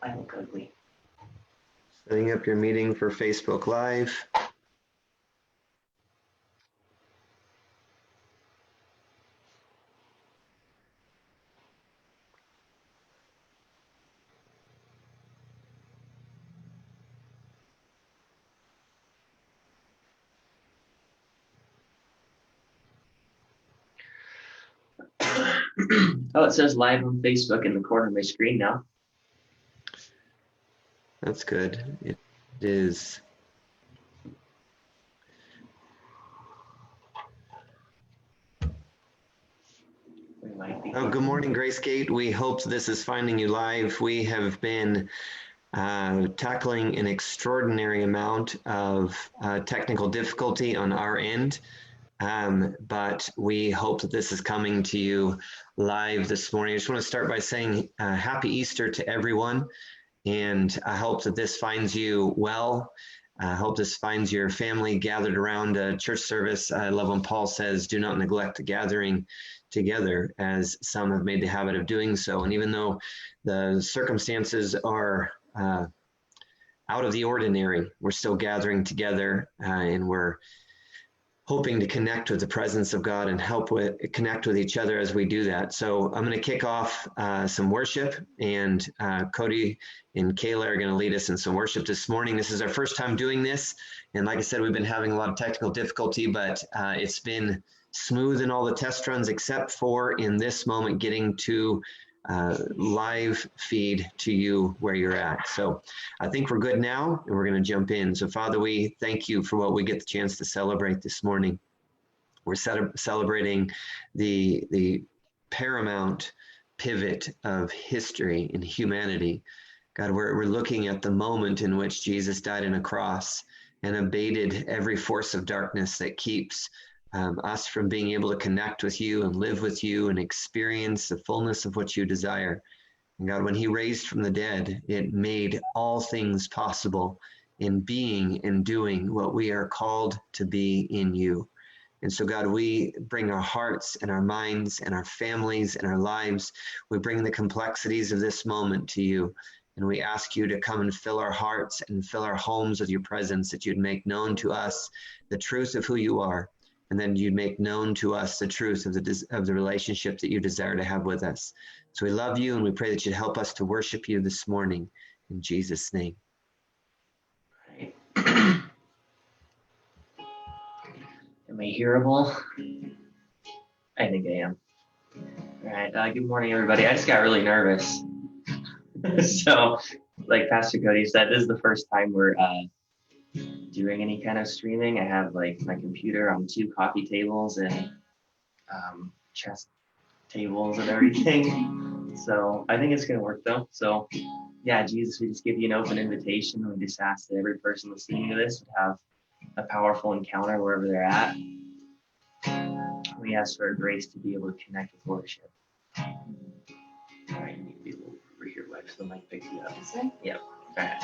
I look ugly. Setting up your meeting for Facebook Live. Oh, it says live on Facebook in the corner of my screen now. That's good. It is. Oh, good morning, Grace Gate. We hope this is finding you live. We have been tackling an extraordinary amount of technical difficulty on our end, but we hope that this is coming to you live this morning. I just want to start by saying Happy Easter to everyone, and I hope that this finds you well. I hope this finds your family gathered around a church service. I love when Paul says, do not neglect the gathering together, as some have made the habit of doing so. And even though the circumstances are out of the ordinary, we're still gathering together, and we're hoping to connect with the presence of God and connect with each other as we do that. So I'm going to kick off some worship, and Cody and Kayla are going to lead us in some worship this morning. This is our first time doing this, and like I said, we've been having a lot of technical difficulty, but it's been smooth in all the test runs except for in this moment getting to live feed to you where you're at. So I think we're good now, and we're going to jump in. So Father, we thank you for what we get the chance to celebrate this morning. We're celebrating the paramount pivot of history and humanity. God, we're looking at the moment in which Jesus died on a cross and abated every force of darkness that keeps us from being able to connect with you and live with you and experience the fullness of what you desire. And God, when he raised from the dead, it made all things possible in being and doing what we are called to be in you. And so, God, we bring our hearts and our minds and our families and our lives. We bring the complexities of this moment to you. And we ask you to come and fill our hearts and fill our homes with your presence, that you'd make known to us the truth of who you are. And then you'd make known to us the truth of the relationship that you desire to have with us. So we love you, and we pray that you'd help us to worship you this morning in Jesus' name. Right. Am I hearable? I think I am. All right. Good morning, everybody. I just got really nervous. So, like Pastor Cody said, this is the first time we're doing any kind of streaming. I have like my computer on 2 coffee tables and chess tables and everything. So I think it's going to work though. So yeah, Jesus, we just give you an open invitation. We just ask that every person listening to this would have a powerful encounter wherever they're at. We ask for grace to be able to connect with worship. All right, you need to be a little over here, wife, so the mic picks you up. Yep. All right.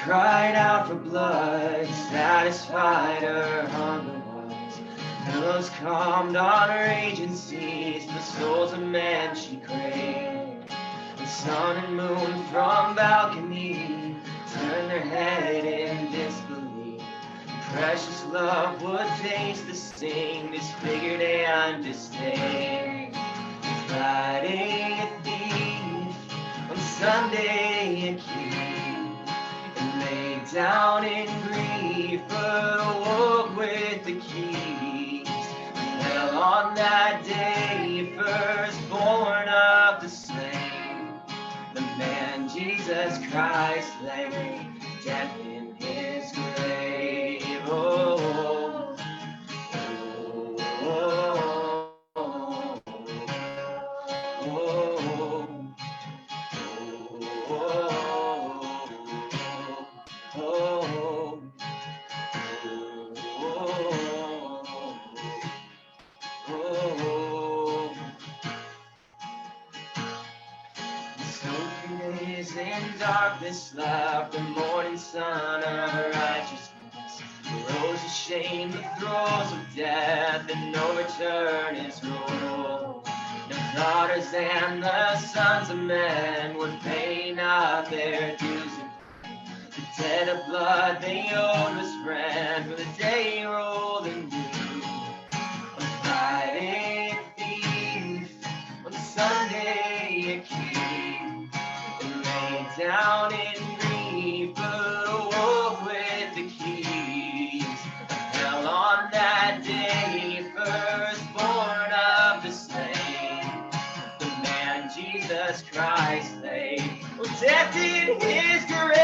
Cried out for blood, satisfied her hunger was. Billows calmed on her raging seas, the souls of men she craved. The sun and moon from balcony turned their head in disbelief. Precious love would taste the sting, disfigured and disdained. Friday a thief, on Sunday a king. Down in grief, but awoke with the keys. Fell on that day, firstborn of the slain, the man Jesus Christ lay, death in his grave. Oh, in darkness left, the morning sun of righteousness rose to shame the throes of death, and no return is rule. No daughters and the sons of men would pay not their dues. The debt of blood they owed was spread, for the day rolled in blue. On Friday a thief, on Sunday a king, and lay down in grief, but awoke with the keys. Fell on that day, firstborn of the slain, the man Jesus Christ lay, death in his grave.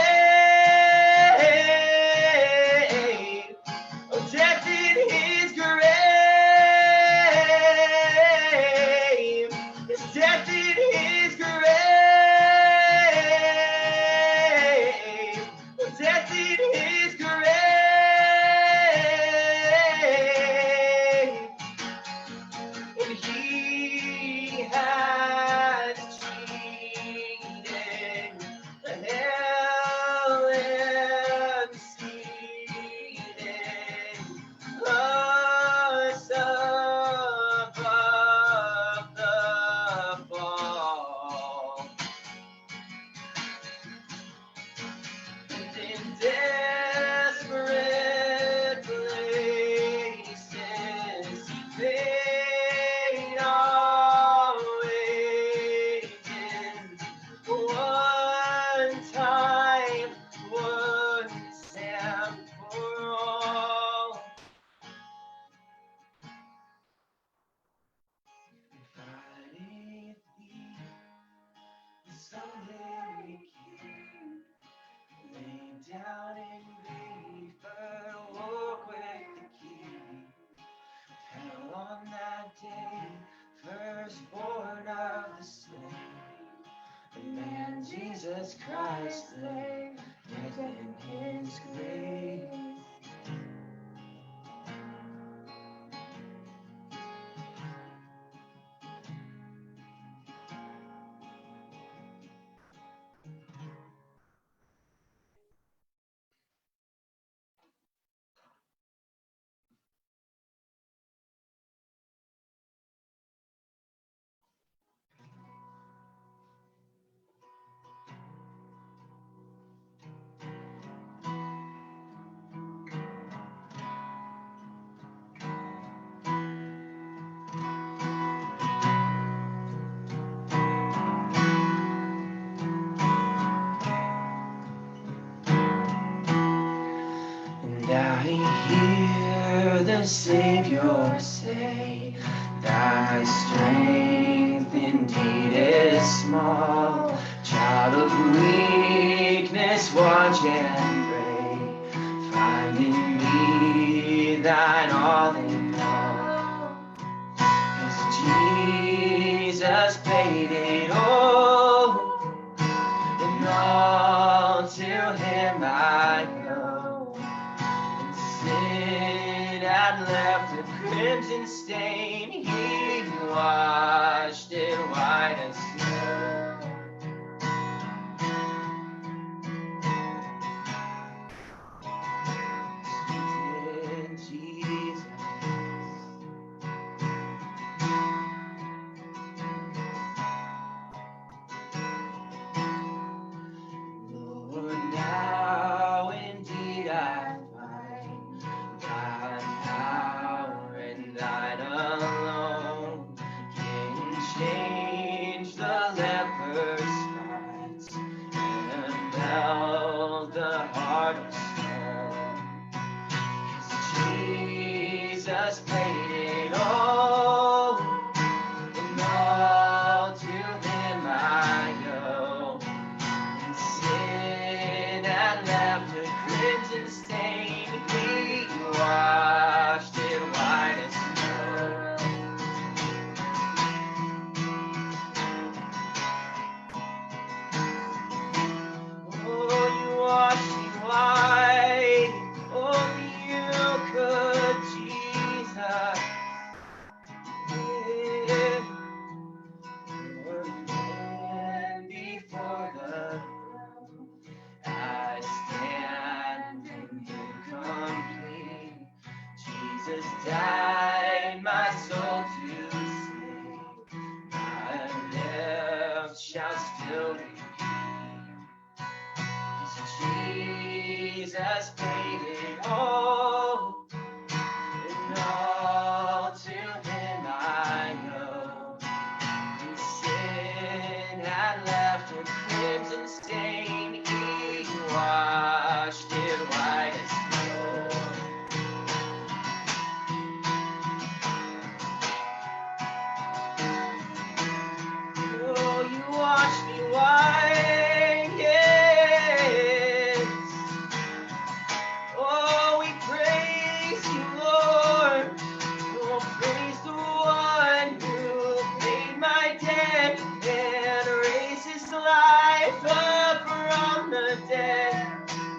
Death in his grave. Death in his grave. Death in his grave. And he has cheated the hell and seated us above the fall. And in desperate places he paid our wages. One time, once and for all. Friday thief, Sunday king, lay down in grief, but awoke with the key. Fell on that day, firstborn of the slain, the man Jesus Christ lay, dead in his grave. And I hear the Savior say, thy strength indeed is small. Child of weakness, watch and pray. Find in me thine all in all. 'Cause Jesus paid it all, and all to him I go. And sin had left a crimson stain, he washed it white as snow. Sweet Jesus, Lord, now indeed I find thy power and thine alone can change the leper's spots and melt the heart of stone. 'Cause Jesus paid it all, and all to him I go. And sin had left a crimson stain, he washed it white as snow. Oh, you washed me white, only you could, Jesus. died my soul to save. My lips shall still be Jesus paid it all, and all to him I know. His sin had left a crimson stain, he washed it white as snow. Oh, you washed me white, yes. Oh, we praise you, Lord. Oh, praise the one who paid my debt and raised his life up from the dead.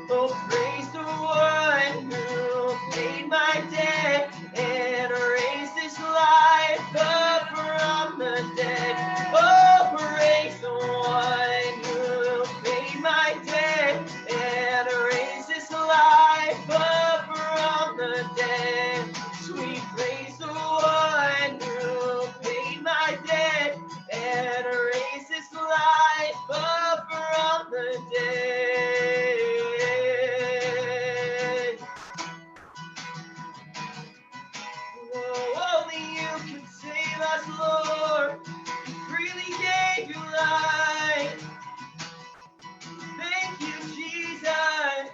Oh, praise the one who paid my debt and raised his life up from the dead. Oh, praise the one who paid my debt and raised his life up from the dead. Sweet praise the one who paid my debt and raised his life up from the dead. Oh, only you can save us, Lord. You freely gave your life. Thank you, Jesus.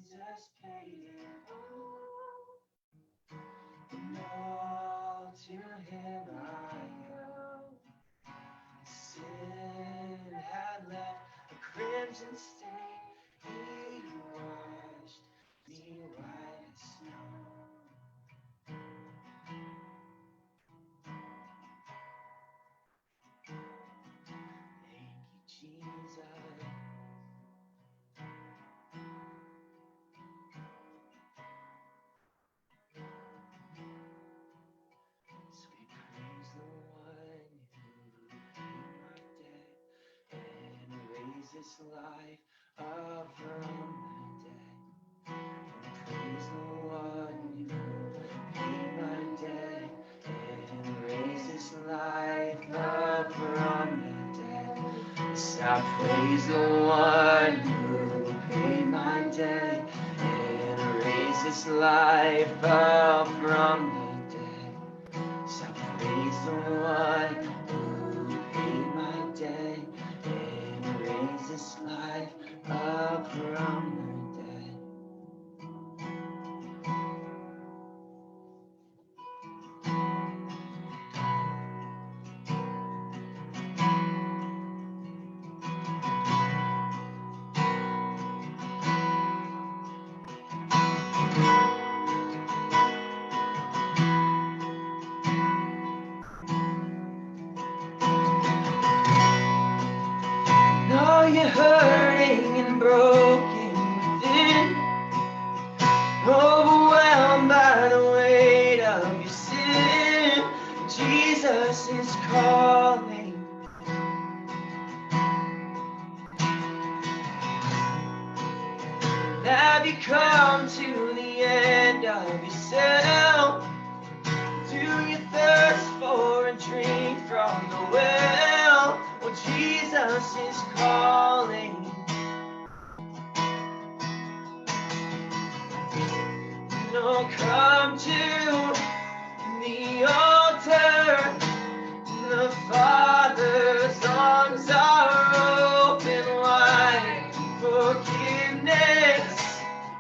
Jesus paid it all, and all to him I owe. Sin had left a crimson stain, he washed me white as snow. Thank you, Jesus. Sweet praise the one who paid my debt and raised his life up from the dead. Praise the one who paid my debt and raised his life up from the dead. Yes, I praise the one who paid my debt and raised his life up from the dead. So praise the one who paid my debt and raised his life up from the dead. Now you're hurting and broken within, overwhelmed by the weight of your sin. Jesus is calling. Have you come to the end of yourself? Do you thirst for a drink from the well? Well, Jesus is calling. No, come to the altar. The Father's arms are open wide. Forgiveness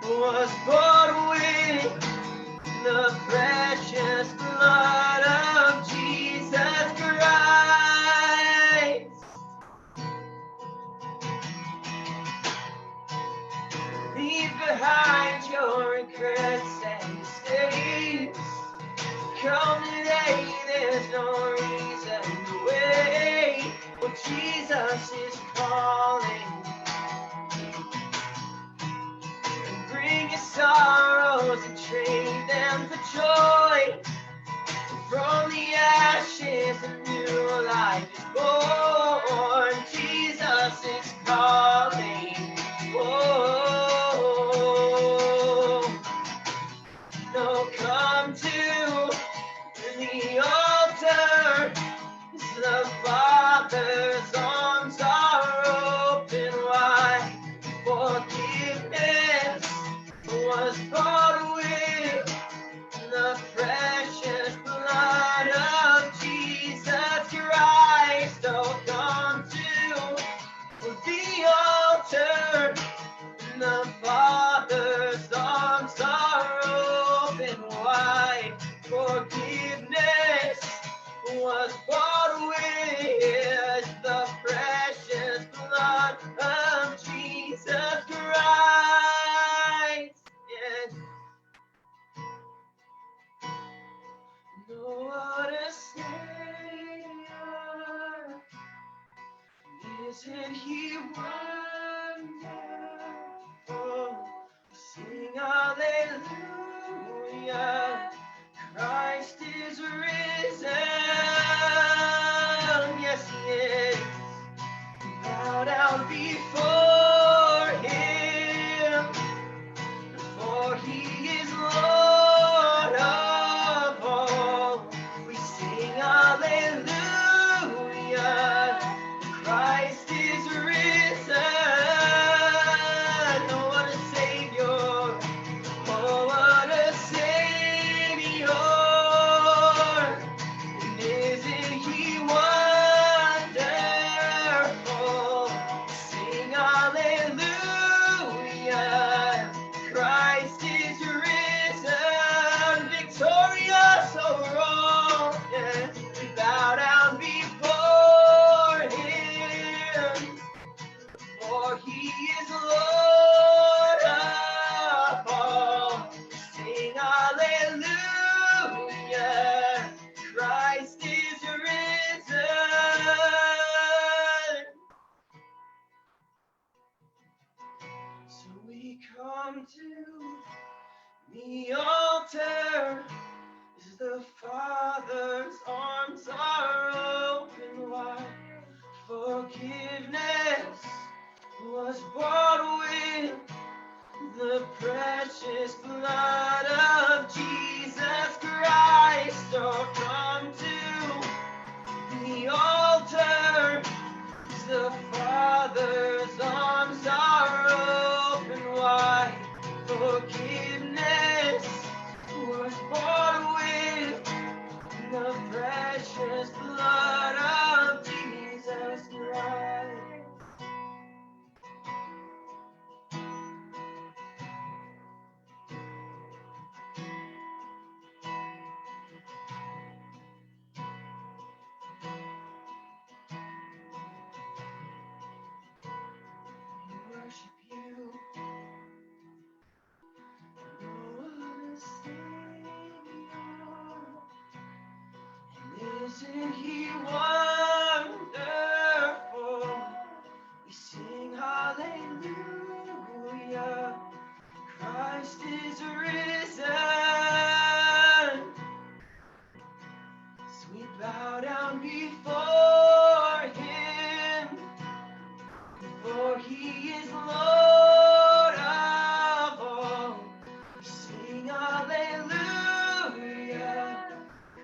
was bought with the precious blood of Jesus Christ. Leave behind your regrets and mistakes. Come today, there's no reason to wait. Well, Jesus is calling. And bring your sorrows and trade them for joy. From the ashes, a new life is born. Isn't he wonderful? Sing hallelujah. Christ is risen. Yes, he is. Bow down before him, for he is Lord of all. We sing hallelujah. Christ is risen. Oh, what a Savior. Oh, what a Savior. And isn't he wonderful? Sing hallelujah. Christ is risen. Victorious over all. Yeah. We bow down before him, for he is Lord of all. Sing hallelujah. Christ is risen. So we come to the altar as the Father's arms are open wide. Forgiveness was bought with the precious blood of Jesus Christ. Oh, come to the altar as the Father's arms are open wide. Forgiveness was bought with the precious blood of Jesus Christ. We worship you. Oh, what a Savior. And isn't he wonderful? We sing hallelujah. Christ is risen. So we bow down before him, for he is Lord of all. We sing hallelujah.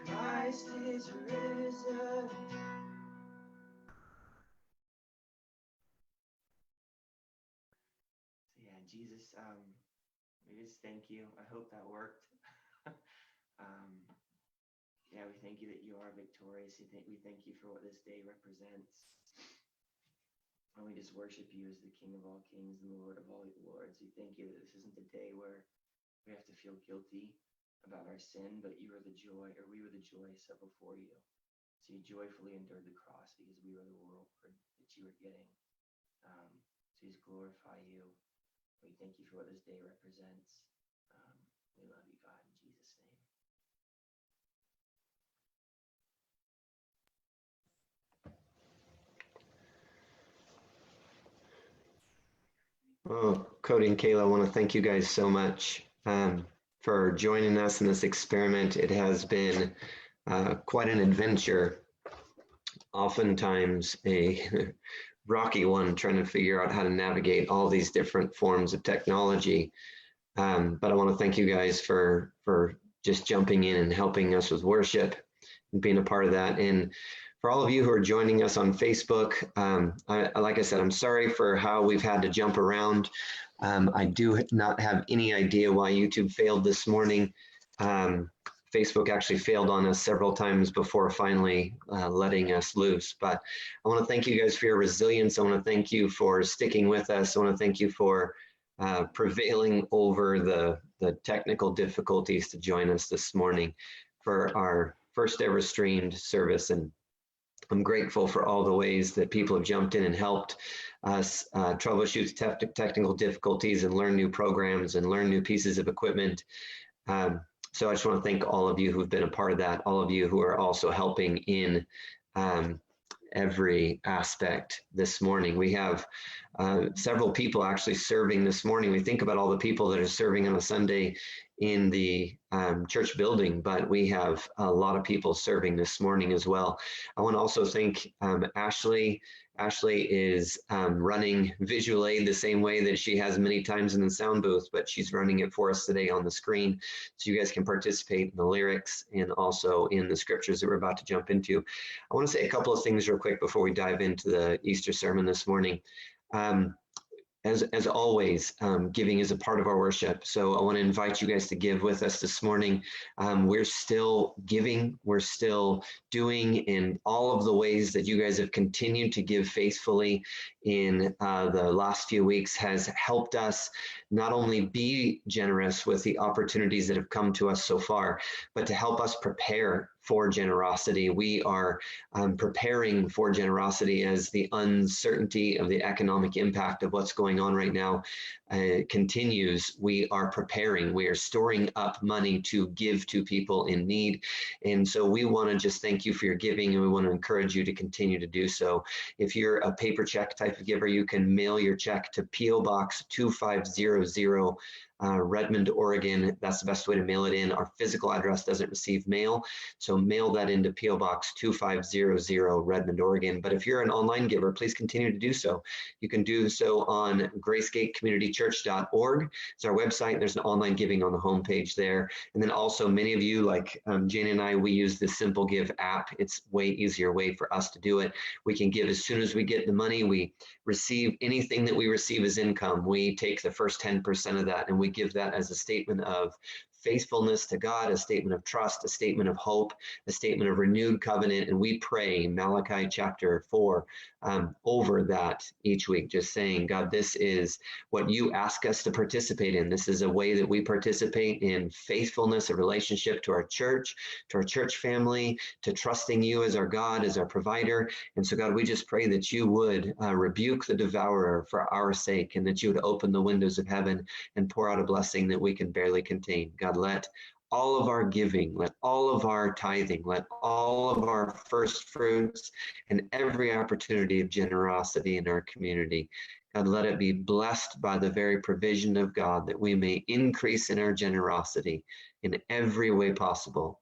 Christ is risen. Yeah, Jesus, we just thank you. I hope that worked. Yeah, we thank you that you are victorious. We thank you for what this day represents. And we just worship you as the King of all kings and the Lord of all lords. We thank you that this isn't a day where we have to feel guilty about our sin, but we were the joy set before you. So you joyfully endured the cross because we were the reward that you were getting. So just glorify you. We thank you for what this day represents. We love you, God, in Jesus' name. Oh, Cody and Kayla, I want to thank you guys so much for joining us in this experiment. It has been quite an adventure, oftentimes a rocky one, trying to figure out how to navigate all these different forms of technology. But I want to thank you guys for just jumping in and helping us with worship and being a part of that. And for all of you who are joining us on Facebook, like I said, I'm sorry for how we've had to jump around. I do not have any idea why YouTube failed this morning. Facebook actually failed on us several times before finally letting us loose. But I want to thank you guys for your resilience. I want to thank you for sticking with us. I want to thank you for prevailing over the technical difficulties to join us this morning for our first ever streamed service. And I'm grateful for all the ways that people have jumped in and helped us troubleshoot technical difficulties and learn new programs and learn new pieces of equipment. So I just want to thank all of you who've been a part of that, all of you who are also helping in every aspect this morning. We have several people actually serving this morning. We think about all the people that are serving on a Sunday in the church building, but we have a lot of people serving this morning as well. I want to also thank Ashley. Ashley is running visual aid the same way that she has many times in the sound booth, but she's running it for us today on the screen so you guys can participate in the lyrics and also in the scriptures that we're about to jump into. I want to say a couple of things real quick before we dive into the Easter sermon this morning. As always, giving is a part of our worship. So I want to invite you guys to give with us this morning. We're still giving. We're still doing in all of the ways that you guys have continued to give faithfully in the last few weeks has helped us not only be generous with the opportunities that have come to us so far, but to help us prepare for generosity. We are preparing for generosity as the uncertainty of the economic impact of what's going on right now continues. We are preparing. We are storing up money to give to people in need. And so we want to just thank you for your giving, and we want to encourage you to continue to do so. If you're a paper check type of giver, you can mail your check to P.O. Box 2500, Redmond, Oregon. That's the best way to mail it in. Our physical address doesn't receive mail, so mail that into P.O. Box 2500, Redmond, Oregon. But if you're an online giver, please continue to do so. You can do so on GraceGateCommunityChurch.org. It's our website. There's an online giving on the homepage there. And then also many of you, like Jane and I, we use the Simple Give app. It's way easier way for us to do it. We can give as soon as we get the money. We receive anything that we receive as income. We take the first 10% of that and we give that as a statement of faithfulness to God, a statement of trust, a statement of hope, a statement of renewed covenant. And we pray Malachi chapter 4 over that each week, just saying, God, this is what you ask us to participate in. This is a way that we participate in faithfulness, a relationship to our church family, to trusting you as our God, as our provider. And so, God, we just pray that you would rebuke the devourer for our sake, and that you would open the windows of heaven and pour out a blessing that we can barely contain. God, let all of our giving, let all of our tithing, let all of our first fruits and every opportunity of generosity in our community, God, let it be blessed by the very provision of God, that we may increase in our generosity in every way possible.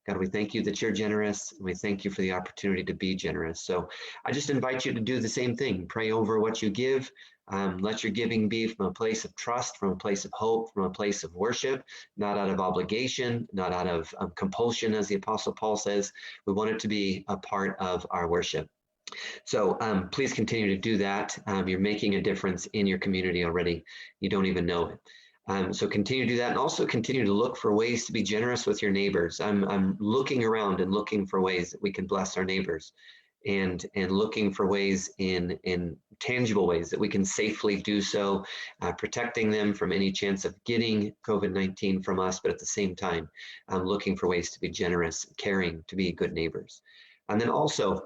God, we thank you that you're generous, and we thank you for the opportunity to be generous. So I just invite you to do the same thing. Pray over what you give. Let your giving be from a place of trust, from a place of hope, from a place of worship, not out of obligation, not out of compulsion, as the Apostle Paul says. We want it to be a part of our worship. So please continue to do that. You're making a difference in your community already. You don't even know it. So continue to do that, and also continue to look for ways to be generous with your neighbors. I'm looking around and looking for ways that we can bless our neighbors, and looking for ways in tangible ways that we can safely do so, protecting them from any chance of getting COVID-19 from us, but at the same time, looking for ways to be generous, caring, to be good neighbors. And then also,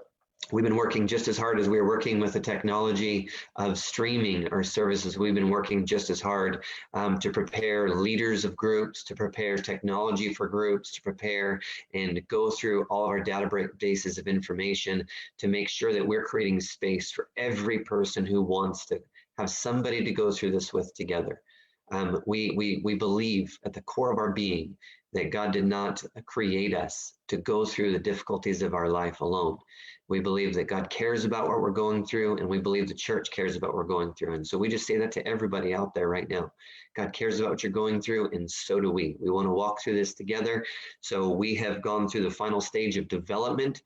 we've been working just as hard as we're working with the technology of streaming our services. We've been working just as hard to prepare leaders of groups, to prepare technology for groups, to prepare and go through all of our databases of information to make sure that we're creating space for every person who wants to have somebody to go through this with together. We believe at the core of our being that God did not create us to go through the difficulties of our life alone. We believe that God cares about what we're going through, and we believe the church cares about what we're going through. And so we just say that to everybody out there right now. God cares about what you're going through, and so do we. We want to walk through this together. So we have gone through the final stage of development.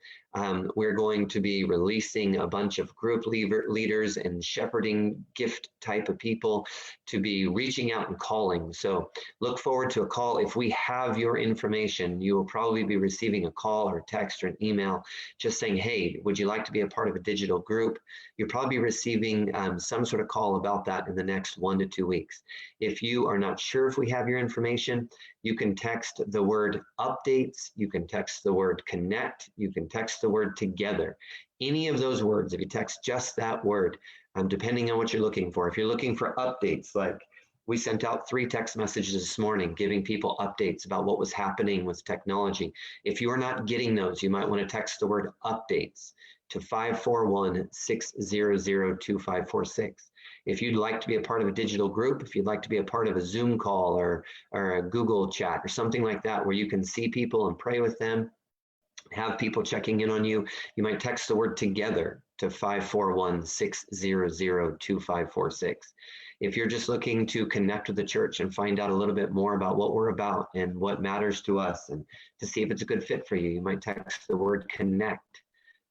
We're going to be releasing a bunch of group leaders and shepherding gift type of people to be reaching out and calling. So look forward to a call. If we have your information, you will probably be receiving a call or a text or an email just saying, hey, would you like to be a part of a digital group? You'll probably be receiving some sort of call about that in the next 1 to 2 weeks. If you are not sure if we have your information, you can text the word updates, you can text the word connect, you can text the word together. Any of those words, if you text just that word, depending on what you're looking for. If you're looking for updates, like we sent out 3 text messages this morning giving people updates about what was happening with technology. If you're not getting those, you might want to text the word updates to 541-600-2546. If you'd like to be a part of a digital group, if you'd like to be a part of a Zoom call or a Google chat or something like that, where you can see people and pray with them, have people checking in on you, you might text the word together to 541-600-2546. If you're just looking to connect with the church and find out a little bit more about what we're about and what matters to us and to see if it's a good fit for you, you might text the word connect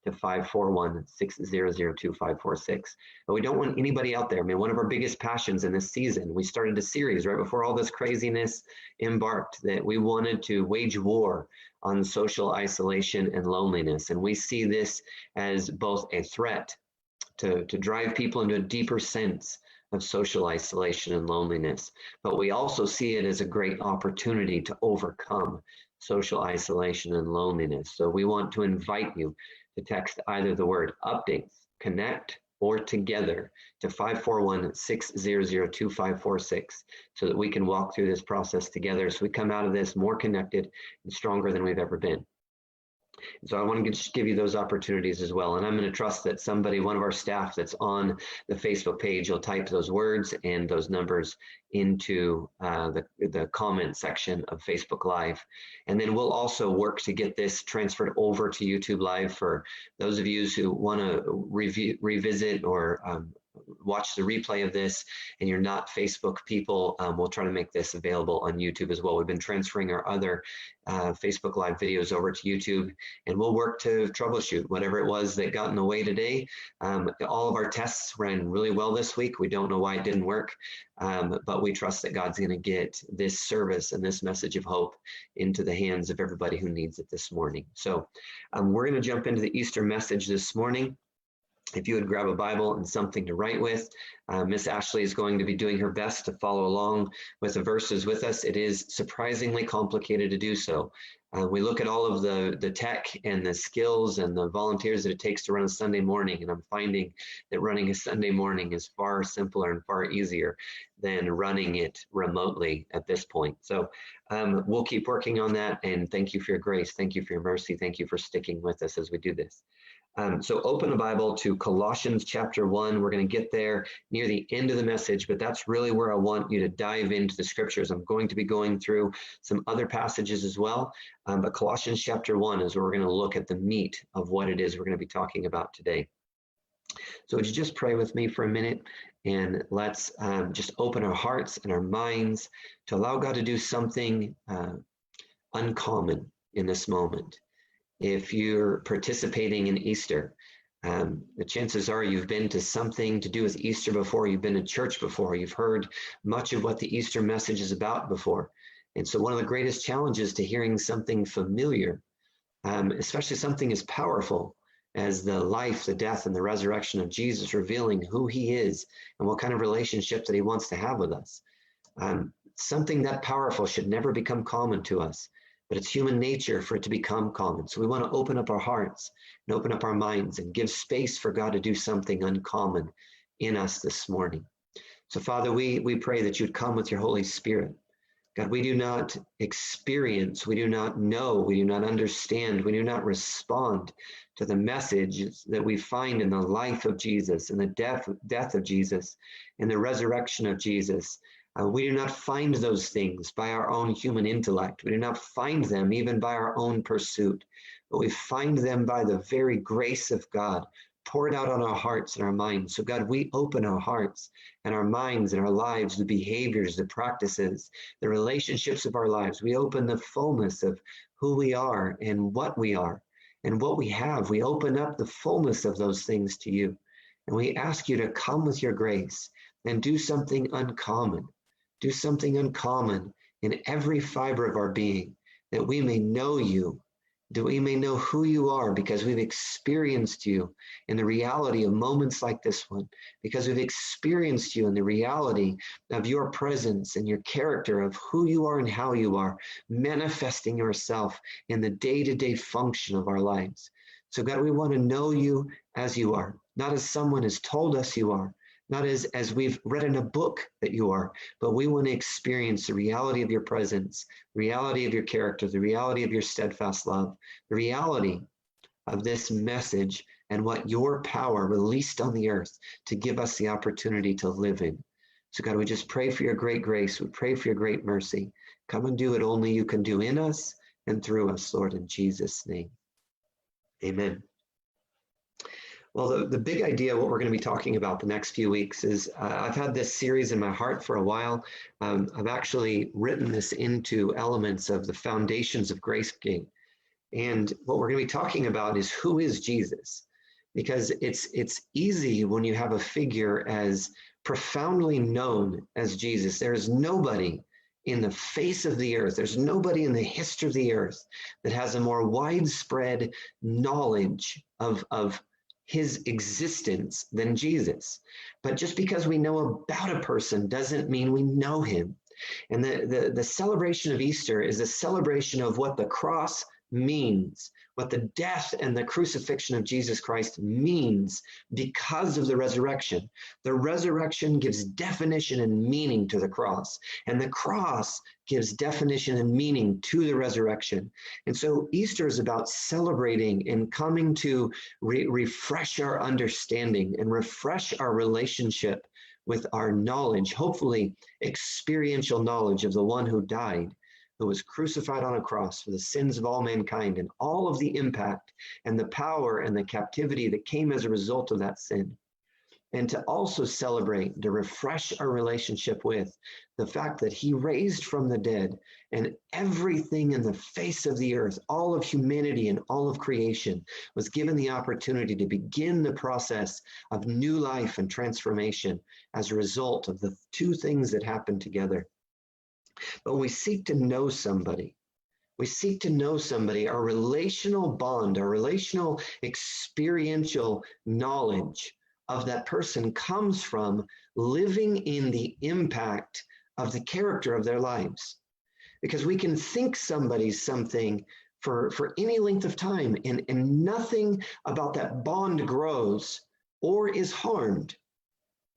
to 541-600-2546. But we don't want anybody out there. I mean, one of our biggest passions in this season, we started a series right before all this craziness embarked, that we wanted to wage war on social isolation and loneliness. And we see this as both a threat to drive people into a deeper sense of social isolation and loneliness. But we also see it as a great opportunity to overcome social isolation and loneliness. So we want to invite you to text either the word updates, connect, or together to 541-600-2546 so that we can walk through this process together so we come out of this more connected and stronger than we've ever been. And so I want to just give you those opportunities as well. And I'm going to trust that somebody, one of our staff that's on the Facebook page, will type those words and those numbers into the comment section of Facebook Live. And then we'll also work to get this transferred over to YouTube Live for those of you who want to revisit or watch the replay of this and you're not Facebook people. We'll try to make this available on YouTube as well. We've been transferring our other Facebook Live videos over to YouTube, and we'll work to troubleshoot whatever it was that got in the way today. All of our tests ran really well this week. We don't know why it didn't work, but we trust that God's going to get this service and this message of hope into the hands of everybody who needs it this morning. So we're going to jump into the Easter message this morning. If you would grab a Bible and something to write with, Miss Ashley is going to be doing her best to follow along with the verses with us. It is surprisingly complicated to do so. We look at all of the tech and the skills and the volunteers that it takes to run a Sunday morning, and I'm finding that running a Sunday morning is far simpler and far easier than running it remotely at this point. So we'll keep working on that, and thank you for your grace. Thank you for your mercy. Thank you for sticking with us as we do this. So open a Bible to Colossians chapter 1. We're going to get there near the end of the message, but that's really where I want you to dive into the scriptures. I'm going to be going through some other passages as well, but Colossians chapter 1 is where we're going to look at the meat of what it is we're going to be talking about today. So would you just pray with me for a minute, and let's just open our hearts and our minds to allow God to do something uncommon in this moment. If you're participating in Easter, the chances are you've been to something to do with Easter before, you've been to church before, you've heard much of what the Easter message is about before. And so one of the greatest challenges to hearing something familiar, especially something as powerful as the life, the death, and the resurrection of Jesus, revealing who he is and what kind of relationship that he wants to have with us. Something that powerful should never become common to us. But it's human nature for it to become common. So we want to open up our hearts and open up our minds and give space for God to do something uncommon in us this morning. So Father, we pray that you'd come with your Holy Spirit. God, we do not experience, we do not know, we do not understand, we do not respond to the message that we find in the life of Jesus and the death of Jesus and the resurrection of Jesus. We do not find those things by our own human intellect. We do not find them even by our own pursuit, but we find them by the very grace of God poured out on our hearts and our minds. So God, we open our hearts and our minds and our lives, the behaviors, the practices, the relationships of our lives. We open the fullness of who we are and what we are and what we have. We open up the fullness of those things to you. And we ask you to come with your grace and do something uncommon. Do something uncommon in every fiber of our being, that we may know you, that we may know who you are, because we've experienced you in the reality of moments like this one, because we've experienced you in the reality of your presence and your character of who you are and how you are, manifesting yourself in the day-to-day function of our lives. So God, we want to know you as you are, not as someone has told us you are, not as we've read in a book that you are, but we want to experience the reality of your presence, the reality of your character, the reality of your steadfast love, the reality of this message and what your power released on the earth to give us the opportunity to live in. So God, we just pray for your great grace. We pray for your great mercy. Come and do what only you can do in us and through us, Lord, in Jesus' name. Amen. Well, the big idea, what we're going to be talking about the next few weeks is I've had this series in my heart for a while. I've actually written this into elements of the foundations of GraceGate. And what we're going to be talking about is who is Jesus? Because it's easy when you have a figure as profoundly known as Jesus. There's nobody in the face of the earth, there's nobody in the history of the earth that has a more widespread knowledge of his existence than Jesus. But just because we know about a person doesn't mean we know him. And the celebration of Easter is a celebration of what the cross means, what the death and the crucifixion of Jesus Christ means because of the resurrection. The resurrection gives definition and meaning to the cross, and the cross gives definition and meaning to the resurrection. And so Easter is about celebrating and coming to refresh our understanding and refresh our relationship with our knowledge, hopefully experiential knowledge of the one who died, who was crucified on a cross for the sins of all mankind, and all of the impact and the power and the captivity that came as a result of that sin. And to also celebrate, to refresh our relationship with the fact that he raised from the dead, and everything in the face of the earth, all of humanity and all of creation, was given the opportunity to begin the process of new life and transformation as a result of the two things that happened together. But when we seek to know somebody, our relational bond, our relational experiential knowledge of that person comes from living in the impact of the character of their lives. Because we can think somebody's something for any length of time, and nothing about that bond grows or is harmed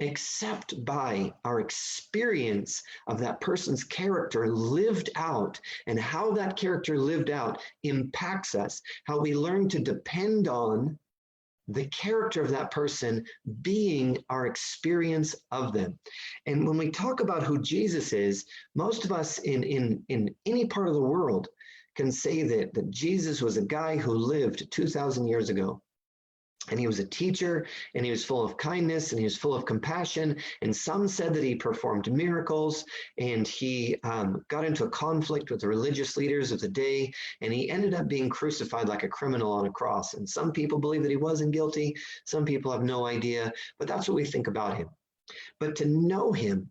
except by our experience of that person's character lived out, and how that character lived out impacts us, how we learn to depend on the character of that person being our experience of them. And when we talk about who Jesus is, most of us in any part of the world can say that Jesus was a guy who lived 2,000 years ago. And he was a teacher, and he was full of kindness, and he was full of compassion. And some said that he performed miracles, and he got into a conflict with the religious leaders of the day, and he ended up being crucified like a criminal on a cross. And some people believe that he wasn't guilty. Some people have no idea, but that's what we think about him. But to know him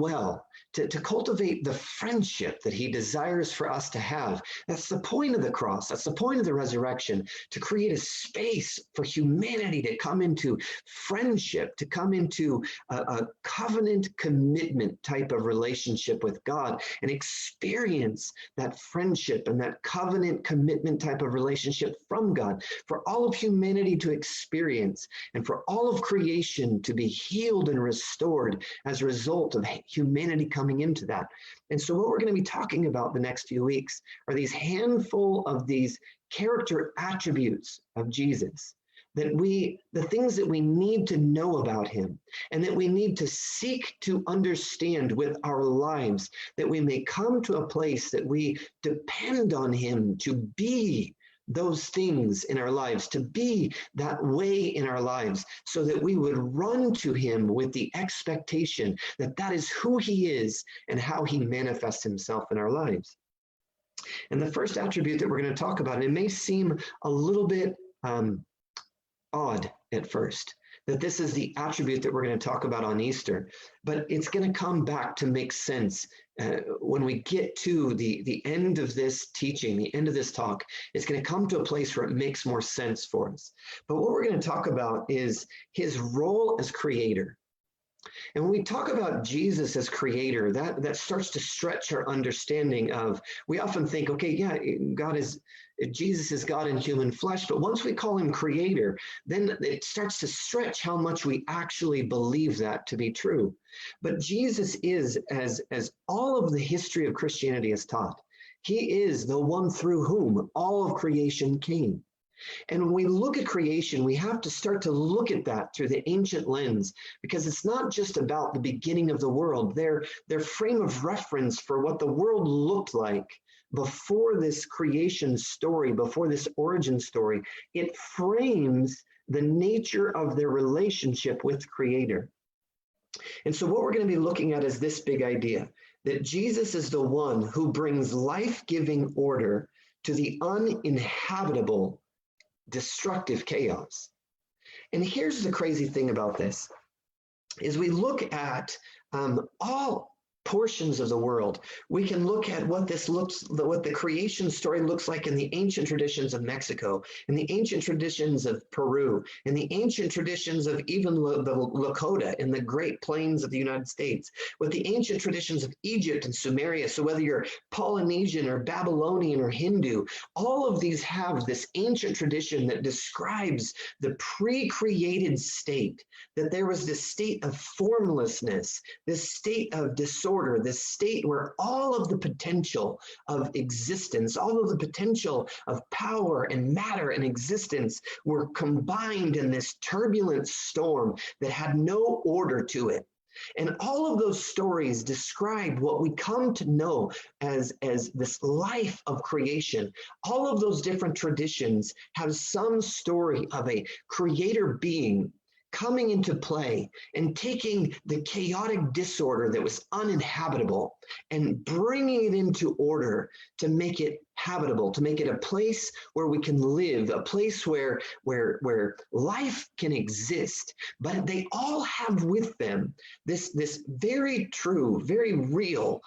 well, to cultivate the friendship that he desires for us to have. That's the point of the cross. That's the point of the resurrection, to create a space for humanity to come into friendship, to come into a covenant commitment type of relationship with God, and experience that friendship and that covenant commitment type of relationship from God, for all of humanity to experience, and for all of creation to be healed and restored as a result of humanity coming into that. And so what we're going to be talking about the next few weeks are these handful of these character attributes of Jesus, the things that we need to know about him, and that we need to seek to understand with our lives, that we may come to a place that we depend on him to be those things in our lives, to be that way in our lives, so that we would run to him with the expectation that that is who he is and how he manifests himself in our lives. And the first attribute that we're going to talk about, and it may seem a little bit odd at first, that this is the attribute that we're going to talk about on Easter, but it's going to come back to make sense when we get to the end of this teaching, the end of this talk. It's going to come to a place where it makes more sense for us. But what we're going to talk about is his role as creator. And when we talk about Jesus as creator, that starts to stretch our understanding of, we often think, okay, yeah, Jesus is God in human flesh, but once we call him creator, then it starts to stretch how much we actually believe that to be true. But Jesus is, as all of the history of Christianity has taught, he is the one through whom all of creation came. And when we look at creation, we have to start to look at that through the ancient lens, because it's not just about the beginning of the world. Their frame of reference for what the world looked like before this creation story, before this origin story, it frames the nature of their relationship with the Creator. And so what we're going to be looking at is this big idea that Jesus is the one who brings life-giving order to the uninhabitable, destructive chaos. And here's the crazy thing about this, is we look at all portions of the world. We can look at what the creation story looks like in the ancient traditions of Mexico, in the ancient traditions of Peru, in the ancient traditions of even the Lakota in the Great Plains of the United States, with the ancient traditions of Egypt and Sumeria. So whether you're Polynesian or Babylonian or Hindu, all of these have this ancient tradition that describes the pre-created state, that there was this state of formlessness, this state of disorder, this state where all of the potential of existence, all of the potential of power and matter and existence were combined in this turbulent storm that had no order to it. And all of those stories describe what we come to know as this life of creation. All of those different traditions have some story of a creator being coming into play and taking the chaotic disorder that was uninhabitable and bringing it into order to make it habitable, to make it a place where we can live, a place where life can exist. But they all have with them this very true, very real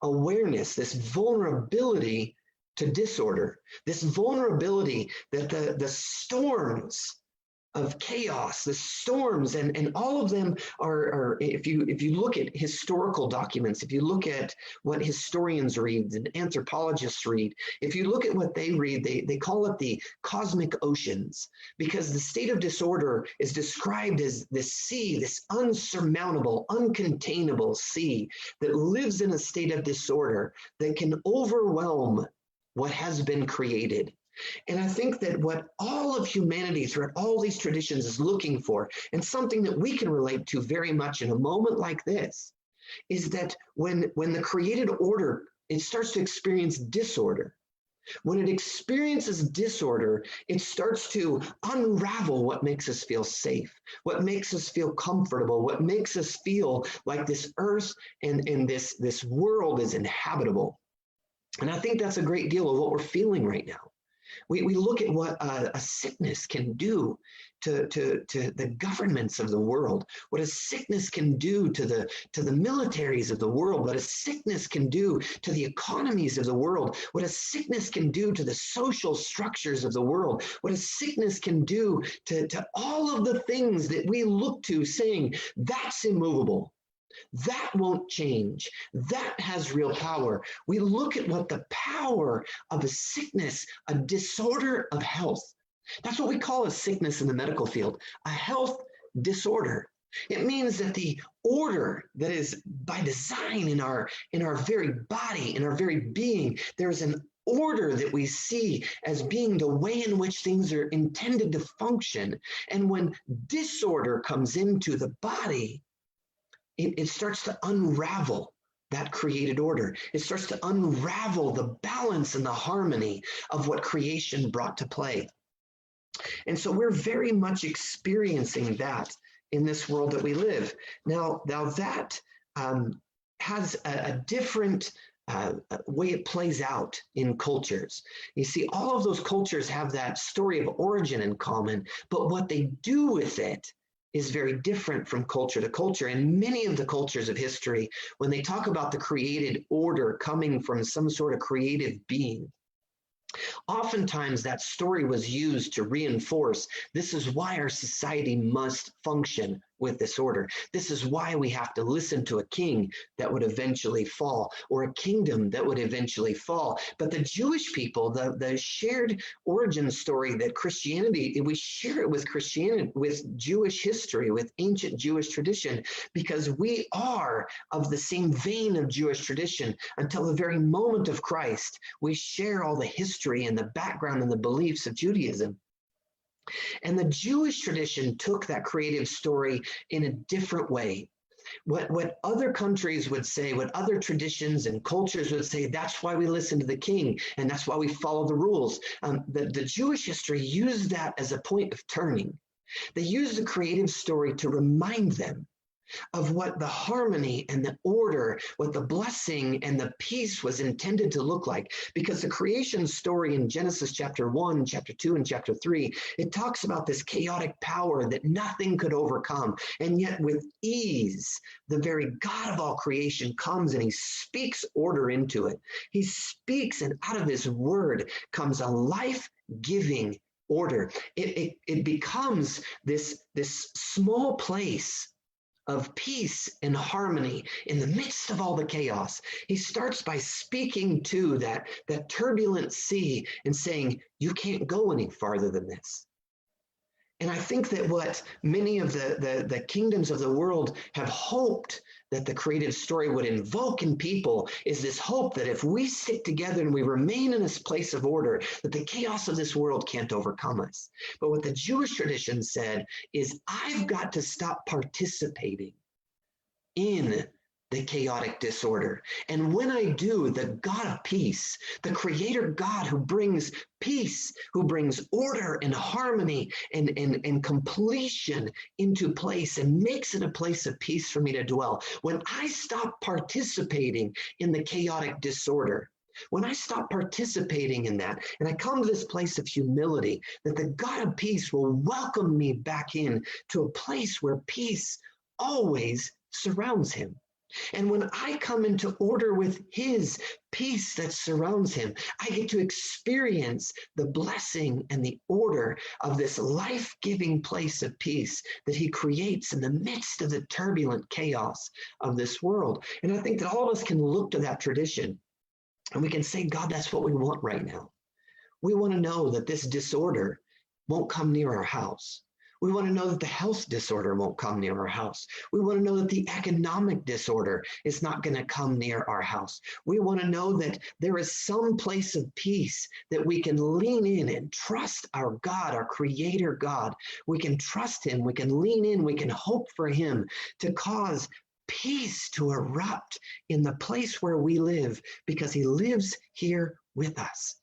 awareness, this vulnerability to disorder, this vulnerability that the storms of chaos, the storms, and all of them are if you look at historical documents, if you look at what historians read and anthropologists read, if you look at what they read, they call it the cosmic oceans, because the state of disorder is described as this sea, this unsurmountable, uncontainable sea that lives in a state of disorder that can overwhelm what has been created. And I think that what all of humanity throughout all these traditions is looking for, and something that we can relate to very much in a moment like this, is that when the created order, it starts to experience disorder. When it experiences disorder, it starts to unravel what makes us feel safe, what makes us feel comfortable, what makes us feel like this earth and this world is inhabitable. And I think that's a great deal of what we're feeling right now. We look at what a sickness can do to the governments of the world, what a sickness can do to the militaries of the world, what a sickness can do to the economies of the world, what a sickness can do to the social structures of the world, what a sickness can do to all of the things that we look to saying, that's immovable. That won't change. That has real power. We look at what the power of a sickness, a disorder of health. That's what we call a sickness in the medical field, a health disorder. It means that the order that is by design in our very body, in our very being, there's an order that we see as being the way in which things are intended to function. And when disorder comes into the body, it starts to unravel that created order. It starts to unravel the balance and the harmony of what creation brought to play. And so we're very much experiencing that in this world that we live. Now that has a different way it plays out in cultures. You see, all of those cultures have that story of origin in common, but what they do with it is very different from culture to culture. And many of the cultures of history, when they talk about the created order coming from some sort of creative being, oftentimes that story was used to reinforce this is why our society must function with this order. This is why we have to listen to a king that would eventually fall, or a kingdom that would eventually fall. But the Jewish people, the shared origin story that Christianity, we share it with Christianity, with Jewish history, with ancient Jewish tradition, because we are of the same vein of Jewish tradition. Until the very moment of Christ, we share all the history and the background and the beliefs of Judaism. And the Jewish tradition took that creative story in a different way. What other countries would say, what other traditions and cultures would say, that's why we listen to the king and that's why we follow the rules. The Jewish history used that as a point of turning. They used the creative story to remind them of what the harmony and the order, what the blessing and the peace was intended to look like. Because the creation story in Genesis chapter 1, chapter 2, and chapter 3, it talks about this chaotic power that nothing could overcome. And yet with ease, the very God of all creation comes and he speaks order into it. He speaks, and out of his word comes a life-giving order. It becomes this small place of peace and harmony in the midst of all the chaos. He starts by speaking to that turbulent sea and saying, you can't go any farther than this. And I think that what many of the kingdoms of the world have hoped that the creative story would invoke in people is this hope that if we stick together and we remain in this place of order, that the chaos of this world can't overcome us. But what the Jewish tradition said is, I've got to stop participating in the chaotic disorder. And when I do, the God of peace, the creator God who brings peace, who brings order and harmony and completion into place and makes it a place of peace for me to dwell. When I stop participating in the chaotic disorder, when I stop participating in that, and I come to this place of humility, that the God of peace will welcome me back in to a place where peace always surrounds him. And when I come into order with his peace that surrounds him, I get to experience the blessing and the order of this life-giving place of peace that he creates in the midst of the turbulent chaos of this world. And I think that all of us can look to that tradition and we can say, God, that's what we want right now. We want to know that this disorder won't come near our house. We want to know that the health disorder won't come near our house. We want to know that the economic disorder is not going to come near our house. We want to know that there is some place of peace that we can lean in and trust our God, our creator God. We can trust him. We can lean in. We can hope for him to cause peace to erupt in the place where we live, because he lives here with us.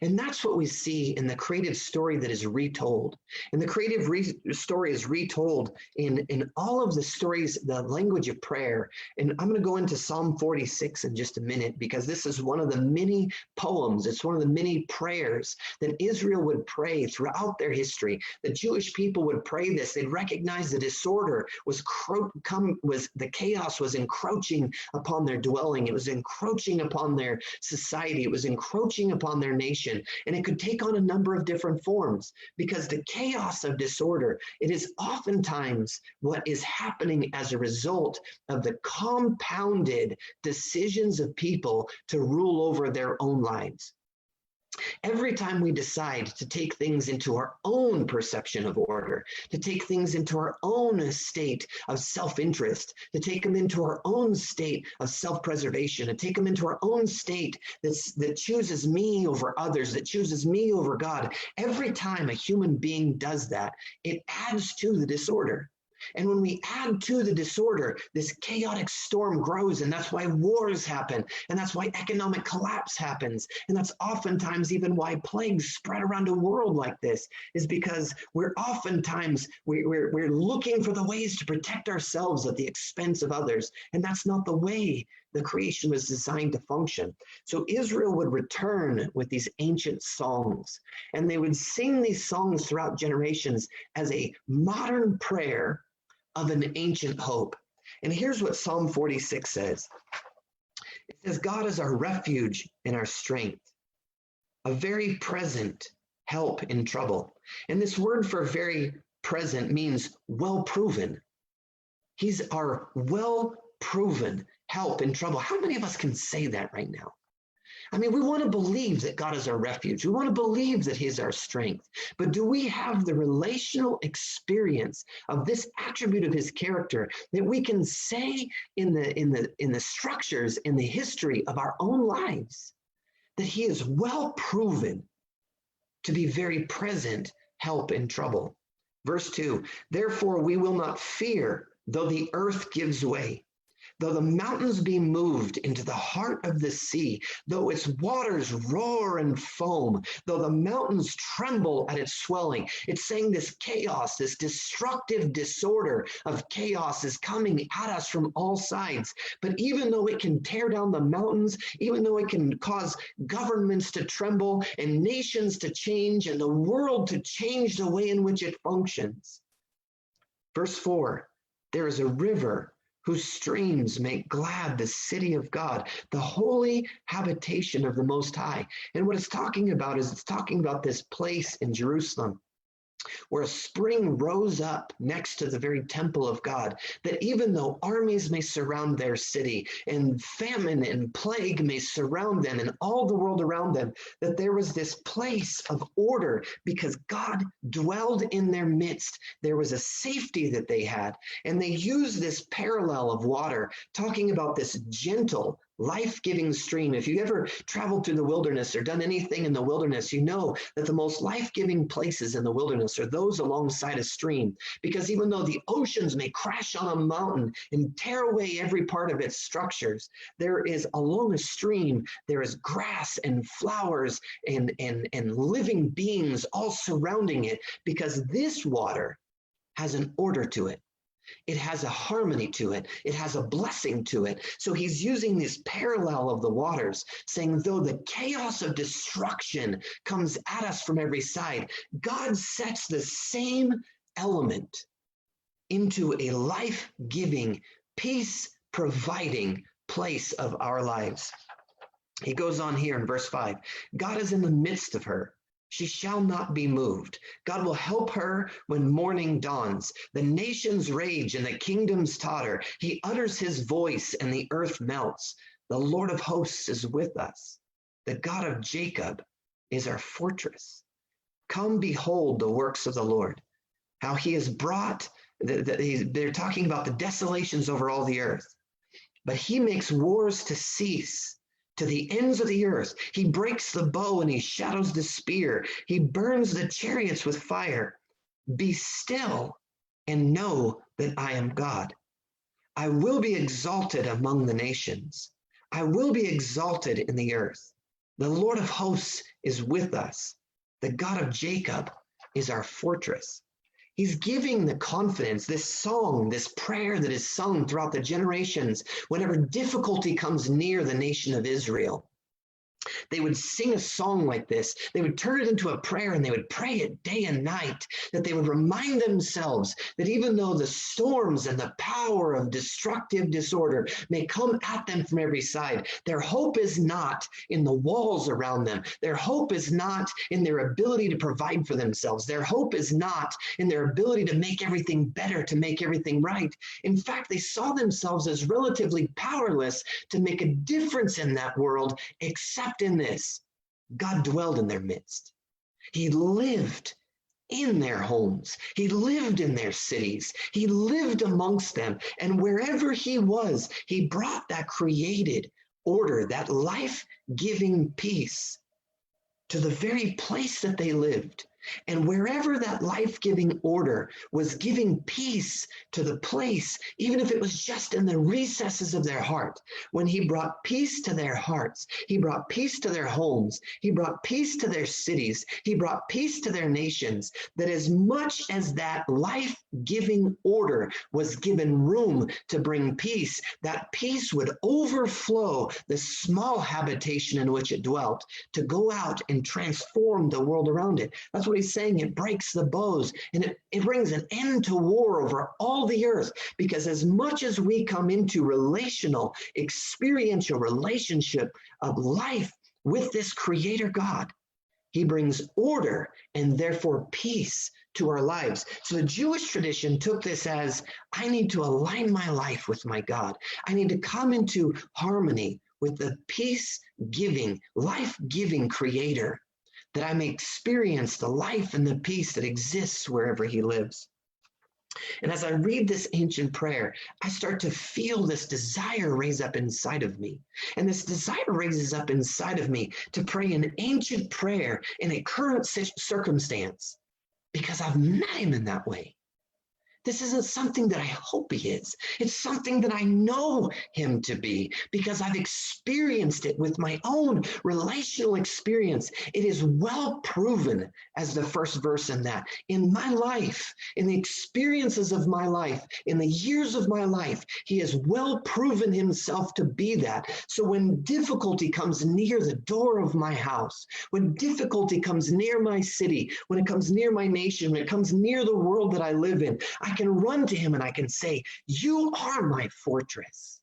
And that's what we see in the creative story that is retold. And the creative story is retold in all of the stories, the language of prayer. And I'm going to go into Psalm 46 in just a minute, because this is one of the many poems. It's one of the many prayers that Israel would pray throughout their history. The Jewish people would pray this. They'd recognize the disorder the chaos was encroaching upon their dwelling. It was encroaching upon their society. It was encroaching upon their nation. And it could take on a number of different forms, because the chaos of disorder, it is oftentimes what is happening as a result of the compounded decisions of people to rule over their own lives. Every time we decide to take things into our own perception of order, to take things into our own state of self-interest, to take them into our own state of self-preservation, to take them into our own state that chooses me over others, that chooses me over God, every time a human being does that, it adds to the disorder. And when we add to the disorder, this chaotic storm grows, and that's why wars happen, and that's why economic collapse happens, and that's oftentimes even why plagues spread around a world like this, is because we're oftentimes we're looking for the ways to protect ourselves at the expense of others, and that's not the way the creation was designed to function. So Israel would return with these ancient songs, and they would sing these songs throughout generations as a modern prayer of an ancient hope. And here's what Psalm 46 says. It says, God is our refuge and our strength, a very present help in trouble. And this word for very present means well proven, He's our well-proven help in trouble. How many of us can say that right now? I mean, we want to believe that God is our refuge. We want to believe that He's our strength. But do we have the relational experience of this attribute of His character that we can say in the structures, in the history of our own lives, that He is well proven to be very present help in trouble? Verse 2, therefore we will not fear, though the earth gives way, though the mountains be moved into the heart of the sea, though its waters roar and foam, though the mountains tremble at its swelling. It's saying this chaos, this destructive disorder of chaos is coming at us from all sides. But even though it can tear down the mountains, even though it can cause governments to tremble and nations to change and the world to change the way in which it functions. Verse 4, there is a river whose streams make glad the city of God, the holy habitation of the Most High. And what it's talking about is it's talking about this place in Jerusalem where a spring rose up next to the very temple of God, that even though armies may surround their city and famine and plague may surround them and all the world around them, that there was this place of order because God dwelled in their midst. There was a safety that they had. And they used this parallel of water, talking about this gentle, life-giving stream. If you ever traveled through the wilderness or done anything in the wilderness, you know that the most life-giving places in the wilderness are those alongside a stream, because even though the oceans may crash on a mountain and tear away every part of its structures, there is along a stream, there is grass and flowers and living beings all surrounding it, because this water has an order to it. It has a harmony to it. It has a blessing to it. So he's using this parallel of the waters, saying, though the chaos of destruction comes at us from every side, God sets the same element into a life-giving, peace-providing place of our lives. He goes on here in verse 5, God is in the midst of her. She shall not be moved. God will help her when morning dawns. The nations rage and the kingdoms totter. He utters his voice and the earth melts. The Lord of hosts is with us. The God of Jacob is our fortress. Come behold the works of the Lord, how he has brought, they're talking about the desolations over all the earth. But he makes wars to cease to the ends of the earth. He breaks the bow and he shatters the spear. He burns the chariots with fire. Be still and know that I am God. I will be exalted among the nations. I will be exalted in the earth. The Lord of hosts is with us. The God of Jacob is our fortress. He's giving the confidence, this song, this prayer that is sung throughout the generations whenever difficulty comes near the nation of Israel. They would sing a song like this. They would turn it into a prayer and they would pray it day and night, that they would remind themselves that even though the storms and the power of destructive disorder may come at them from every side, their hope is not in the walls around them. Their hope is not in their ability to provide for themselves. Their hope is not in their ability to make everything better, to make everything right. In fact, they saw themselves as relatively powerless to make a difference in that world, except in this, God dwelled in their midst. He lived in their homes. He lived in their cities. He lived amongst them. And wherever he was, he brought that created order, that life-giving peace to the very place that they lived. And wherever that life-giving order was giving peace to the place, even if it was just in the recesses of their heart, when he brought peace to their hearts, he brought peace to their homes, he brought peace to their cities, he brought peace to their nations, that as much as that life-giving order was given room to bring peace, that peace would overflow the small habitation in which it dwelt to go out and transform the world around it. That's what he's saying. It breaks the bows and it brings an end to war over all the earth, because as much as we come into relational, experiential relationship of life with this creator God, He brings order and therefore peace to our lives. So the Jewish tradition took this as, I need to align my life with my God. I need to come into harmony with the peace-giving, life-giving Creator, that I may experience the life and the peace that exists wherever he lives. And as I read this ancient prayer, I start to feel this desire raise up inside of me. And this desire raises up inside of me to pray an ancient prayer in a current circumstance, because I've met him in that way. This isn't something that I hope he is. It's something that I know him to be, because I've experienced it with my own relational experience. It is well proven, as the first verse in that. In my life, in the experiences of my life, in the years of my life, he has well proven himself to be that. So when difficulty comes near the door of my house, when difficulty comes near my city, when it comes near my nation, when it comes near the world that I live in, I can run to him and I can say, you are my fortress.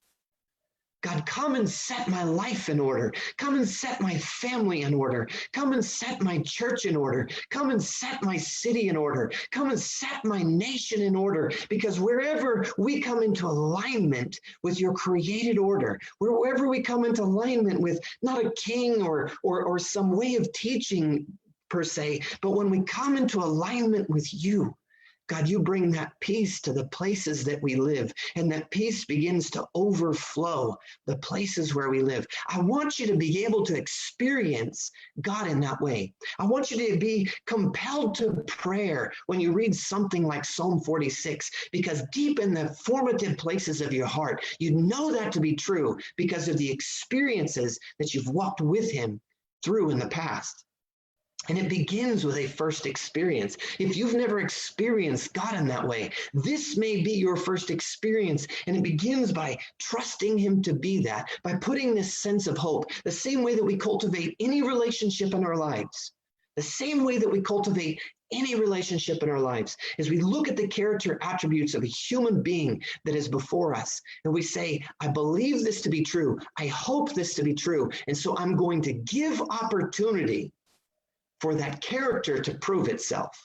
God, come and set my life in order. Come and set my family in order. Come and set my church in order. Come and set my city in order. Come and set my nation in order. Because wherever we come into alignment with your created order, wherever we come into alignment with not a king or some way of teaching per se, but when we come into alignment with you, God, you bring that peace to the places that we live, and that peace begins to overflow the places where we live. I want you to be able to experience God in that way. I want you to be compelled to prayer when you read something like Psalm 46, because deep in the formative places of your heart, you know that to be true because of the experiences that you've walked with him through in the past. And it begins with a first experience. If you've never experienced God in that way, this may be your first experience. And it begins by trusting him to be that, by putting this sense of hope, the same way that we cultivate any relationship in our lives, the same way that we cultivate any relationship in our lives, is we look at the character attributes of a human being that is before us, and we say, I believe this to be true. I hope this to be true. And so I'm going to give opportunity for that character to prove itself.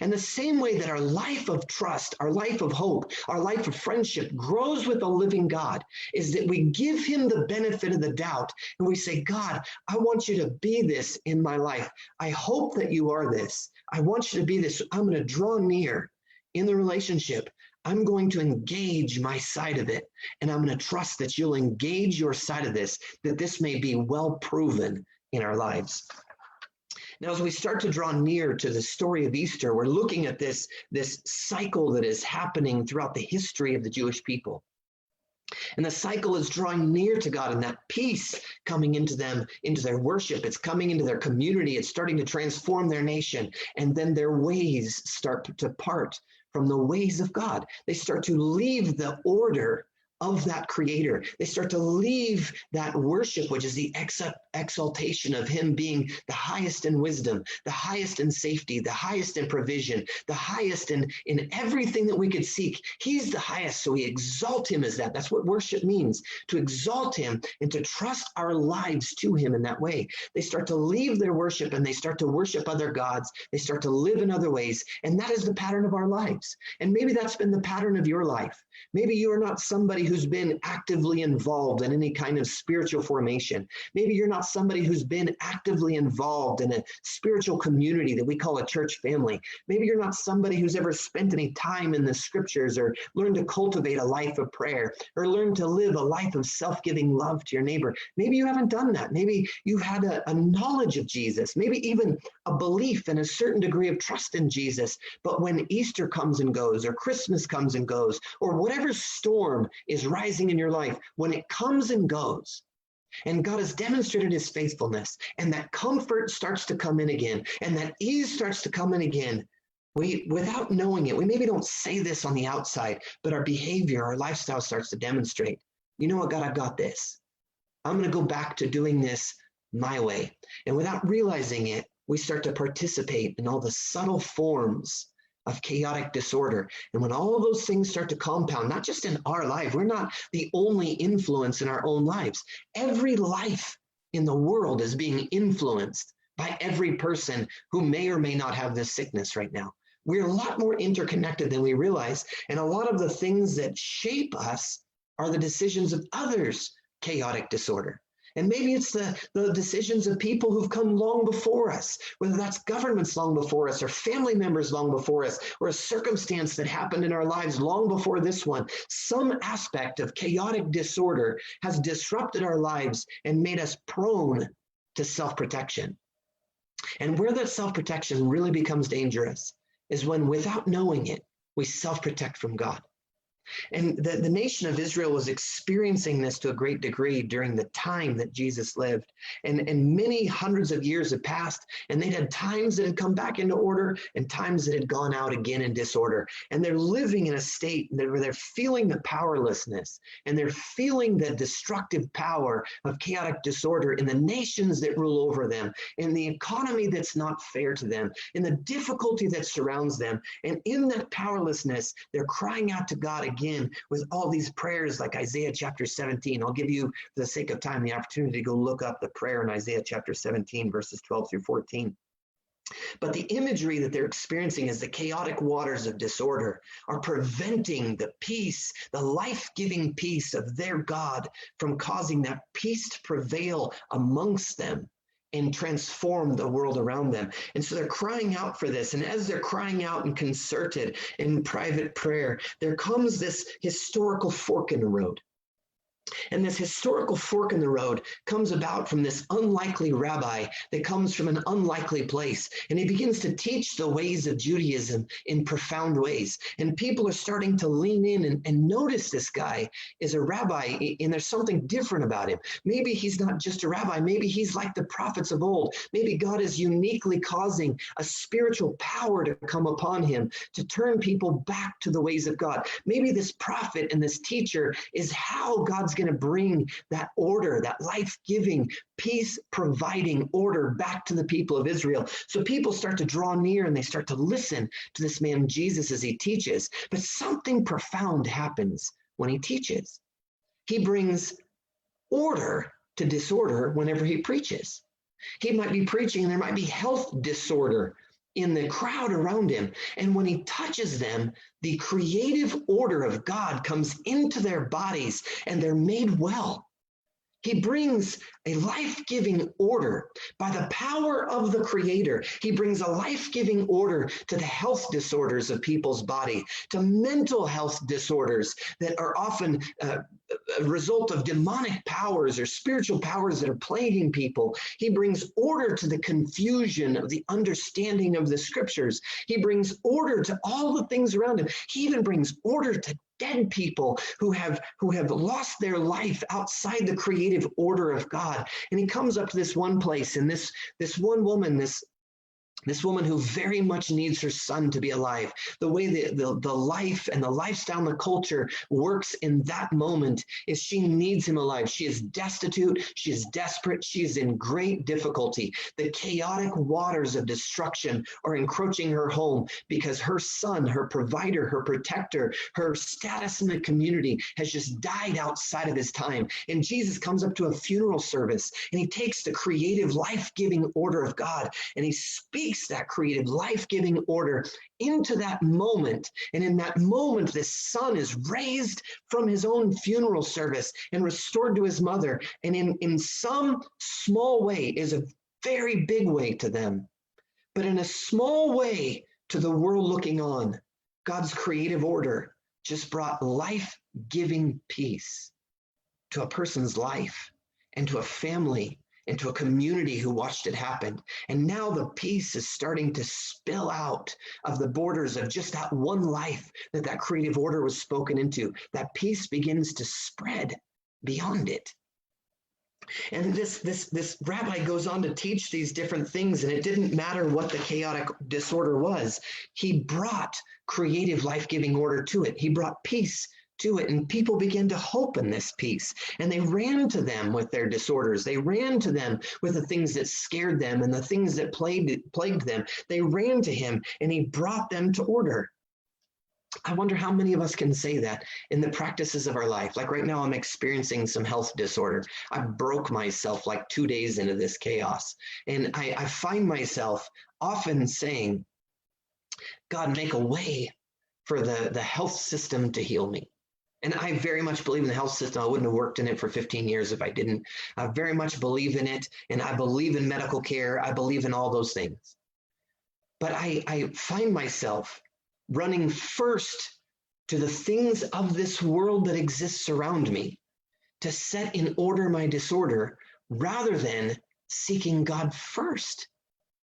And the same way that our life of trust, our life of hope, our life of friendship grows with the living God is that we give him the benefit of the doubt. And we say, God, I want you to be this in my life. I hope that you are this. I want you to be this. I'm going to draw near in the relationship. I'm going to engage my side of it. And I'm going to trust that you'll engage your side of this, that this may be well proven in our lives. Now, as we start to draw near to the story of Easter, we're looking at this cycle that is happening throughout the history of the Jewish people. And the cycle is drawing near to God, and that peace coming into them, into their worship. It's coming into their community. It's starting to transform their nation. And then their ways start to part from the ways of God. They start to leave the order of that creator. They start to leave that worship, which is the exaltation of him being the highest in wisdom, the highest in safety, the highest in provision, the highest in everything that we could seek. He's the highest, so we exalt him as that. That's what worship means, to exalt him and to trust our lives to him in that way. They start to leave their worship and they start to worship other gods. They start to live in other ways, and that is the pattern of our lives. And maybe that's been the pattern of your life. Maybe you are not somebody who's been actively involved in any kind of spiritual formation. Maybe you're not somebody who's been actively involved in a spiritual community that we call a church family. Maybe you're not somebody who's ever spent any time in the scriptures or learned to cultivate a life of prayer or learned to live a life of self-giving love to your neighbor. Maybe you haven't done that. Maybe you've had a knowledge of Jesus, maybe even a belief and a certain degree of trust in Jesus. But when Easter comes and goes, or Christmas comes and goes, or whatever storm is rising in your life, when it comes and goes, and God has demonstrated his faithfulness, and that comfort starts to come in again, and that ease starts to come in again, we, without knowing it, we maybe don't say this on the outside, but our behavior, our lifestyle starts to demonstrate, you know what, God, I've got this. I'm going to go back to doing this my way. And without realizing it, we start to participate in all the subtle forms of chaotic disorder. And when all of those things start to compound, not just in our life, we're not the only influence in our own lives. Every life in the world is being influenced by every person who may or may not have this sickness right now. We're a lot more interconnected than we realize. And a lot of the things that shape us are the decisions of others' chaotic disorder. And maybe it's the decisions of people who've come long before us, whether that's governments long before us or family members long before us, or a circumstance that happened in our lives long before this one. Some aspect of chaotic disorder has disrupted our lives and made us prone to self-protection. And where that self-protection really becomes dangerous is when, without knowing it, we self-protect from God. And the nation of Israel was experiencing this to a great degree during the time that Jesus lived. And many hundreds of years had passed, and they'd had times that had come back into order and times that had gone out again in disorder. And they're living in a state where they're feeling the powerlessness, and they're feeling the destructive power of chaotic disorder in the nations that rule over them, in the economy that's not fair to them, in the difficulty that surrounds them. And in that powerlessness, they're crying out to God again with all these prayers like Isaiah chapter 17. I'll give you, for the sake of time, the opportunity to go look up the prayer in Isaiah chapter 17, verses 12 through 14. But the imagery that they're experiencing is the chaotic waters of disorder are preventing the peace, the life-giving peace of their God from causing that peace to prevail amongst them and transform the world around them. And so they're crying out for this. And as they're crying out in concerted, in private prayer, there comes this historical fork in the road. And this historical fork in the road comes about from this unlikely rabbi that comes from an unlikely place. And he begins to teach the ways of Judaism in profound ways. And people are starting to lean in and notice this guy is a rabbi, and there's something different about him. Maybe he's not just a rabbi. Maybe he's like the prophets of old. Maybe God is uniquely causing a spiritual power to come upon him to turn people back to the ways of God. Maybe this prophet and this teacher is how God's going to bring that order, that life-giving, peace-providing order back to the people of Israel. So people start to draw near and they start to listen to this man Jesus as he teaches. But something profound happens when he teaches. He brings order to disorder whenever he preaches. He might be preaching and there might be health disorder in the crowd around him. And when he touches them, the creative order of God comes into their bodies and they're made well. He brings a life-giving order by the power of the Creator. He brings a life-giving order to the health disorders of people's body, to mental health disorders that are often a result of demonic powers or spiritual powers that are plaguing people. He brings order to the confusion of the understanding of the scriptures. He brings order to all the things around him. He even brings order to dead people who have lost their life outside the creative order of God. And he comes up to this one place, and this one woman, this woman who very much needs her son to be alive. The way the life and the lifestyle and the culture works in that moment is she needs him alive. She is destitute. She is desperate. She is in great difficulty. The chaotic waters of destruction are encroaching her home because her son, her provider, her protector, her status in the community has just died outside of his time. And Jesus comes up to a funeral service and he takes the creative, life-giving order of God and he speaks that creative, life-giving order into that moment. And in that moment, this son is raised from his own funeral service and restored to his mother. And in some small way is a very big way to them. But in a small way to the world looking on, God's creative order just brought life-giving peace to a person's life and to a family and to a community who watched it happen. And now the peace is starting to spill out of the borders of just that one life that creative order was spoken into. That peace begins to spread beyond it. And this rabbi goes on to teach these different things, and it didn't matter what the chaotic disorder was. He brought creative, life-giving order to it. He brought peace to it, and people began to hope in this peace, and they ran to them with their disorders. They ran to them with the things that scared them and the things that plagued them. They ran to him, and he brought them to order. I wonder how many of us can say that in the practices of our life. Like right now, I'm experiencing some health disorder. I broke myself like 2 days into this chaos. And I find myself often saying, God, make a way for the health system to heal me. And I very much believe in the health system. I wouldn't have worked in it for 15 years if I didn't. I very much believe in it. And I believe in medical care. I believe in all those things. But I find myself running first to the things of this world that exists around me to set in order my disorder rather than seeking God first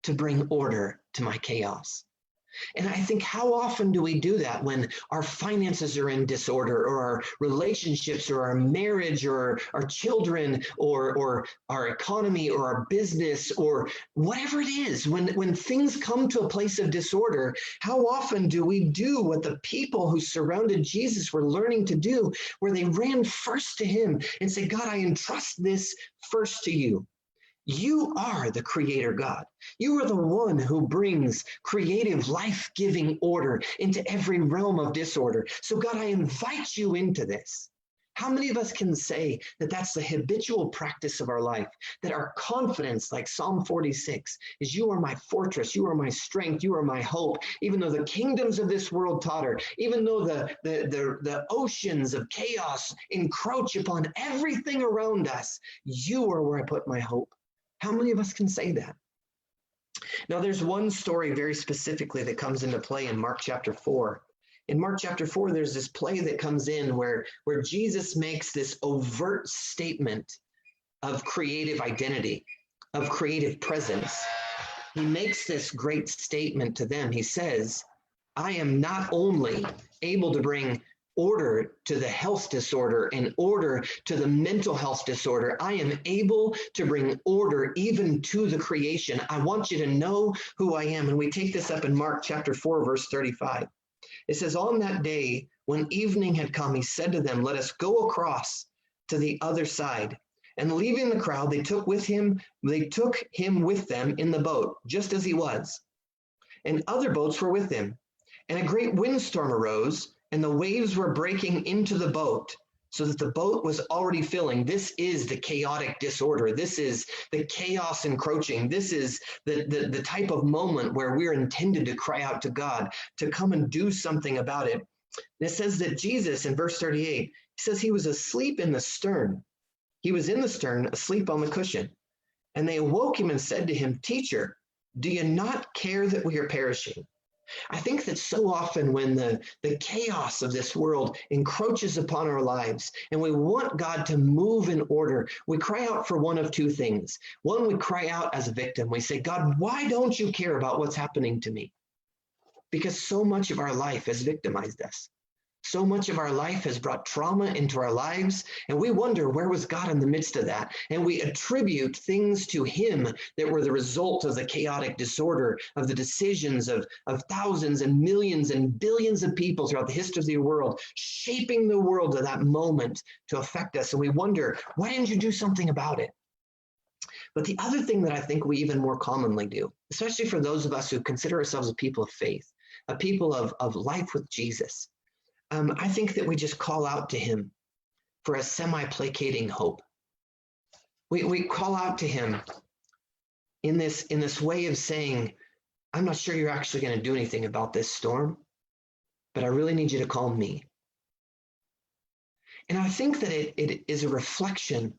to bring order to my chaos. And I think, how often do we do that when our finances are in disorder, or our relationships, or our marriage, or our children, or our economy, or our business, or whatever it is, when things come to a place of disorder, how often do we do what the people who surrounded Jesus were learning to do, where they ran first to him and said, God, I entrust this first to you. You are the creator God. You are the one who brings creative, life-giving order into every realm of disorder. So God, I invite you into this. How many of us can say that that's the habitual practice of our life, that our confidence, like Psalm 46, is you are my fortress, you are my strength, you are my hope, even though the kingdoms of this world totter, even though the oceans of chaos encroach upon everything around us, you are where I put my hope. How many of us can say that? Now, there's one story very specifically that comes into play in Mark chapter 4. In Mark chapter 4, there's this play that comes in where Jesus makes this overt statement of creative identity, of creative presence. He makes this great statement to them. He says, I am not only able to bring order to the health disorder and order to the mental health disorder, I am able to bring order even to the creation. I want you to know who I am. And we take this up in Mark chapter 4, verse 35. It says, on that day, when evening had come, he said to them, let us go across to the other side. And leaving the crowd, they took him with them in the boat, just as he was. And other boats were with him. And a great windstorm arose, and the waves were breaking into the boat, so that the boat was already filling. This is the chaotic disorder. This is the chaos encroaching. This is the type of moment where we're intended to cry out to God, to come and do something about it. And it says that Jesus, in verse 38, he says he was asleep in the stern. He was in the stern, asleep on the cushion. And they awoke him and said to him, Teacher, do you not care that we are perishing? I think that so often when the chaos of this world encroaches upon our lives and we want God to move in order, we cry out for one of two things. One, we cry out as a victim. We say, God, why don't you care about what's happening to me? Because so much of our life has victimized us. So much of our life has brought trauma into our lives, and we wonder, where was God in the midst of that? And we attribute things to him that were the result of the chaotic disorder, of the decisions of thousands and millions and billions of people throughout the history of the world, shaping the world to that moment to affect us. And we wonder, why didn't you do something about it? But the other thing that I think we even more commonly do, especially for those of us who consider ourselves a people of faith, a people of life with Jesus, I think that we just call out to him for a semi-placating hope. We call out to him in this way of saying, I'm not sure you're actually going to do anything about this storm, but I really need you to call me. And I think that it is a reflection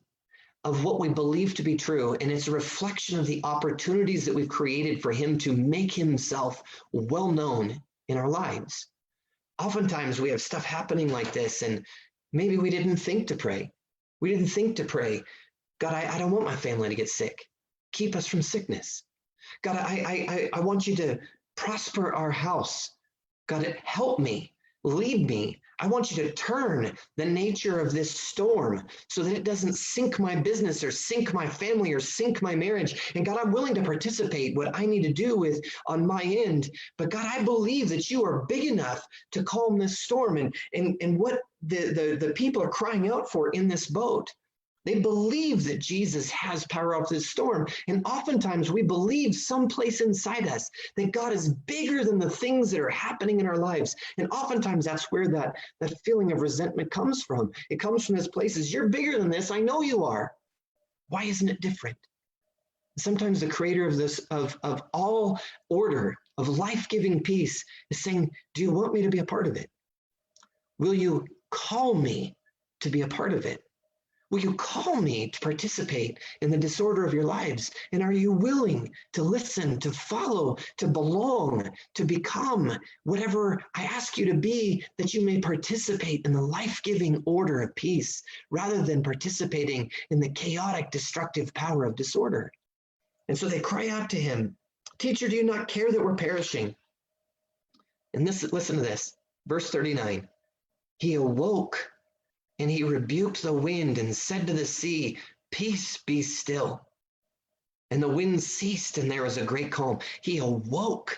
of what we believe to be true, and it's a reflection of the opportunities that we've created for him to make himself well known in our lives. Oftentimes we have stuff happening like this, and maybe we didn't think to pray. We didn't think to pray, God, I don't want my family to get sick. Keep us from sickness. God, I want you to prosper our house. God, help me, lead me. I want you to turn the nature of this storm so that it doesn't sink my business or sink my family or sink my marriage. And God, I'm willing to participate what I need to do with on my end. But God, I believe that you are big enough to calm this storm. And what the people are crying out for in this boat They believe that Jesus has power over this storm. And oftentimes we believe someplace inside us that God is bigger than the things that are happening in our lives. And oftentimes that's where that feeling of resentment comes from. It comes from this place is, you're bigger than this. I know you are. Why isn't it different? Sometimes the creator of this, of all order, of life-giving peace is saying, do you want me to be a part of it? Will you call me to be a part of it? Will you call me to participate in the disorder of your lives? And are you willing to listen, to follow, to belong, to become whatever I ask you to be, that you may participate in the life-giving order of peace rather than participating in the chaotic, destructive power of disorder? And so they cry out to him, teacher, do you not care that we're perishing? And listen to this, verse 39. He awoke and he rebuked the wind and said to the sea, peace, be still. And the wind ceased and there was a great calm. He awoke.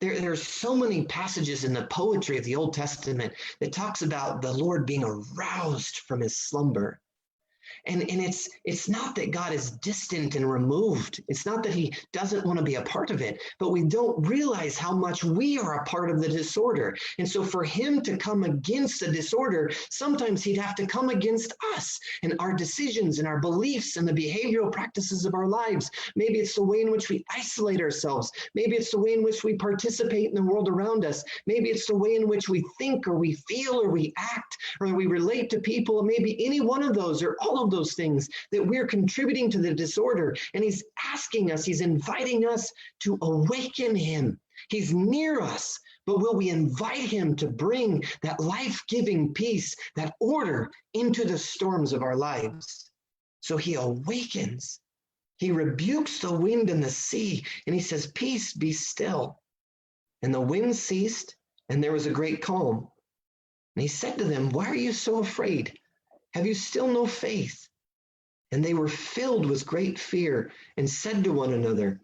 There's so many passages in the poetry of the Old Testament that talks about the Lord being aroused from his slumber. And it's not that God is distant and removed. It's not that he doesn't want to be a part of it, but we don't realize how much we are a part of the disorder. And so for him to come against the disorder, sometimes he'd have to come against us and our decisions and our beliefs and the behavioral practices of our lives. Maybe it's the way in which we isolate ourselves. Maybe it's the way in which we participate in the world around us. Maybe it's the way in which we think or we feel or we act or we relate to people. Maybe any one of those or all of those things that we're contributing to the disorder. And he's asking us, he's inviting us to awaken him. He's near us, but will we invite him to bring that life-giving peace, that order into the storms of our lives? So he awakens. He rebukes the wind and the sea, and he says, peace, be still. And the wind ceased, and there was a great calm. And he said to them, why are you so afraid? Have you still no faith? And they were filled with great fear and said to one another,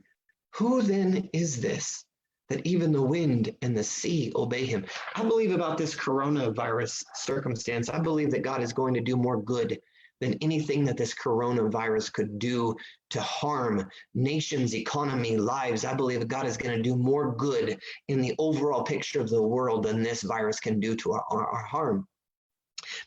who then is this that even the wind and the sea obey him? I believe about this coronavirus circumstance, I believe that God is going to do more good than anything that this coronavirus could do to harm nations, economy, lives. I believe that God is going to do more good in the overall picture of the world than this virus can do to our harm.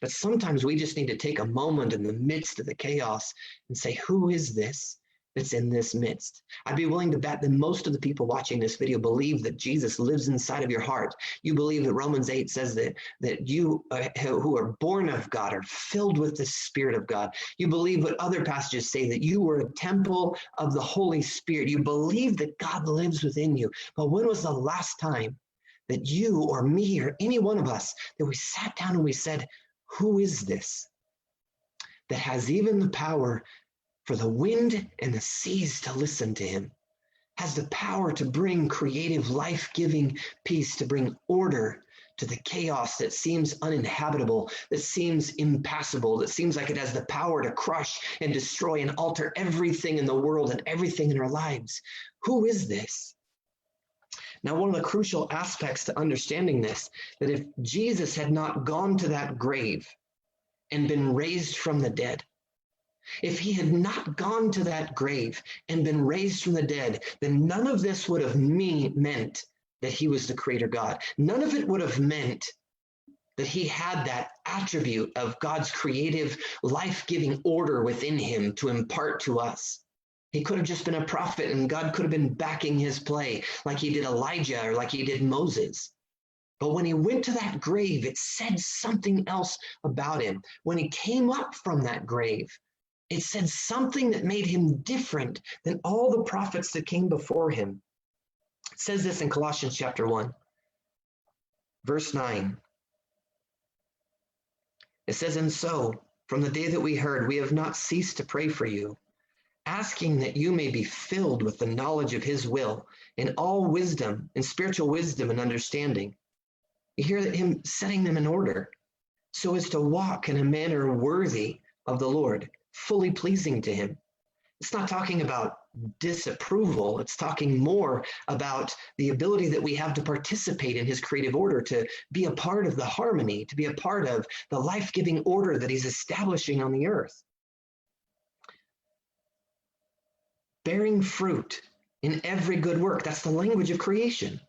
But sometimes we just need to take a moment in the midst of the chaos and say, who is this that's in this midst? I'd be willing to bet that most of the people watching this video believe that Jesus lives inside of your heart. You believe that Romans 8 says that you who are born of God are filled with the Spirit of God. You believe what other passages say, that you were a temple of the Holy Spirit. You believe that God lives within you. But when was the last time that you or me or any one of us, that we sat down and we said, who is this that has even the power for the wind and the seas to listen to him, has the power to bring creative, life-giving peace, to bring order to the chaos that seems uninhabitable, that seems impassable, that seems like it has the power to crush and destroy and alter everything in the world and everything in our lives? Who is this? Now, one of the crucial aspects to understanding this, that if Jesus had not gone to that grave and been raised from the dead, if he had not gone to that grave and been raised from the dead, then none of this would have meant that he was the creator God. None of it would have meant that he had that attribute of God's creative, life-giving order within him to impart to us. He could have just been a prophet and God could have been backing his play like he did Elijah or like he did Moses. But when he went to that grave, it said something else about him. When he came up from that grave, it said something that made him different than all the prophets that came before him. It says this in Colossians chapter 1, verse 9. It says, and so, from the day that we heard, we have not ceased to pray for you, asking that you may be filled with the knowledge of his will in all wisdom and spiritual wisdom and understanding. You hear that him setting them in order so as to walk in a manner worthy of the Lord, fully pleasing to him. It's not talking about disapproval. It's talking more about the ability that we have to participate in his creative order, to be a part of the harmony, to be a part of the life-giving order that he's establishing on the earth. bearing fruit in every good work. That's the language of creation.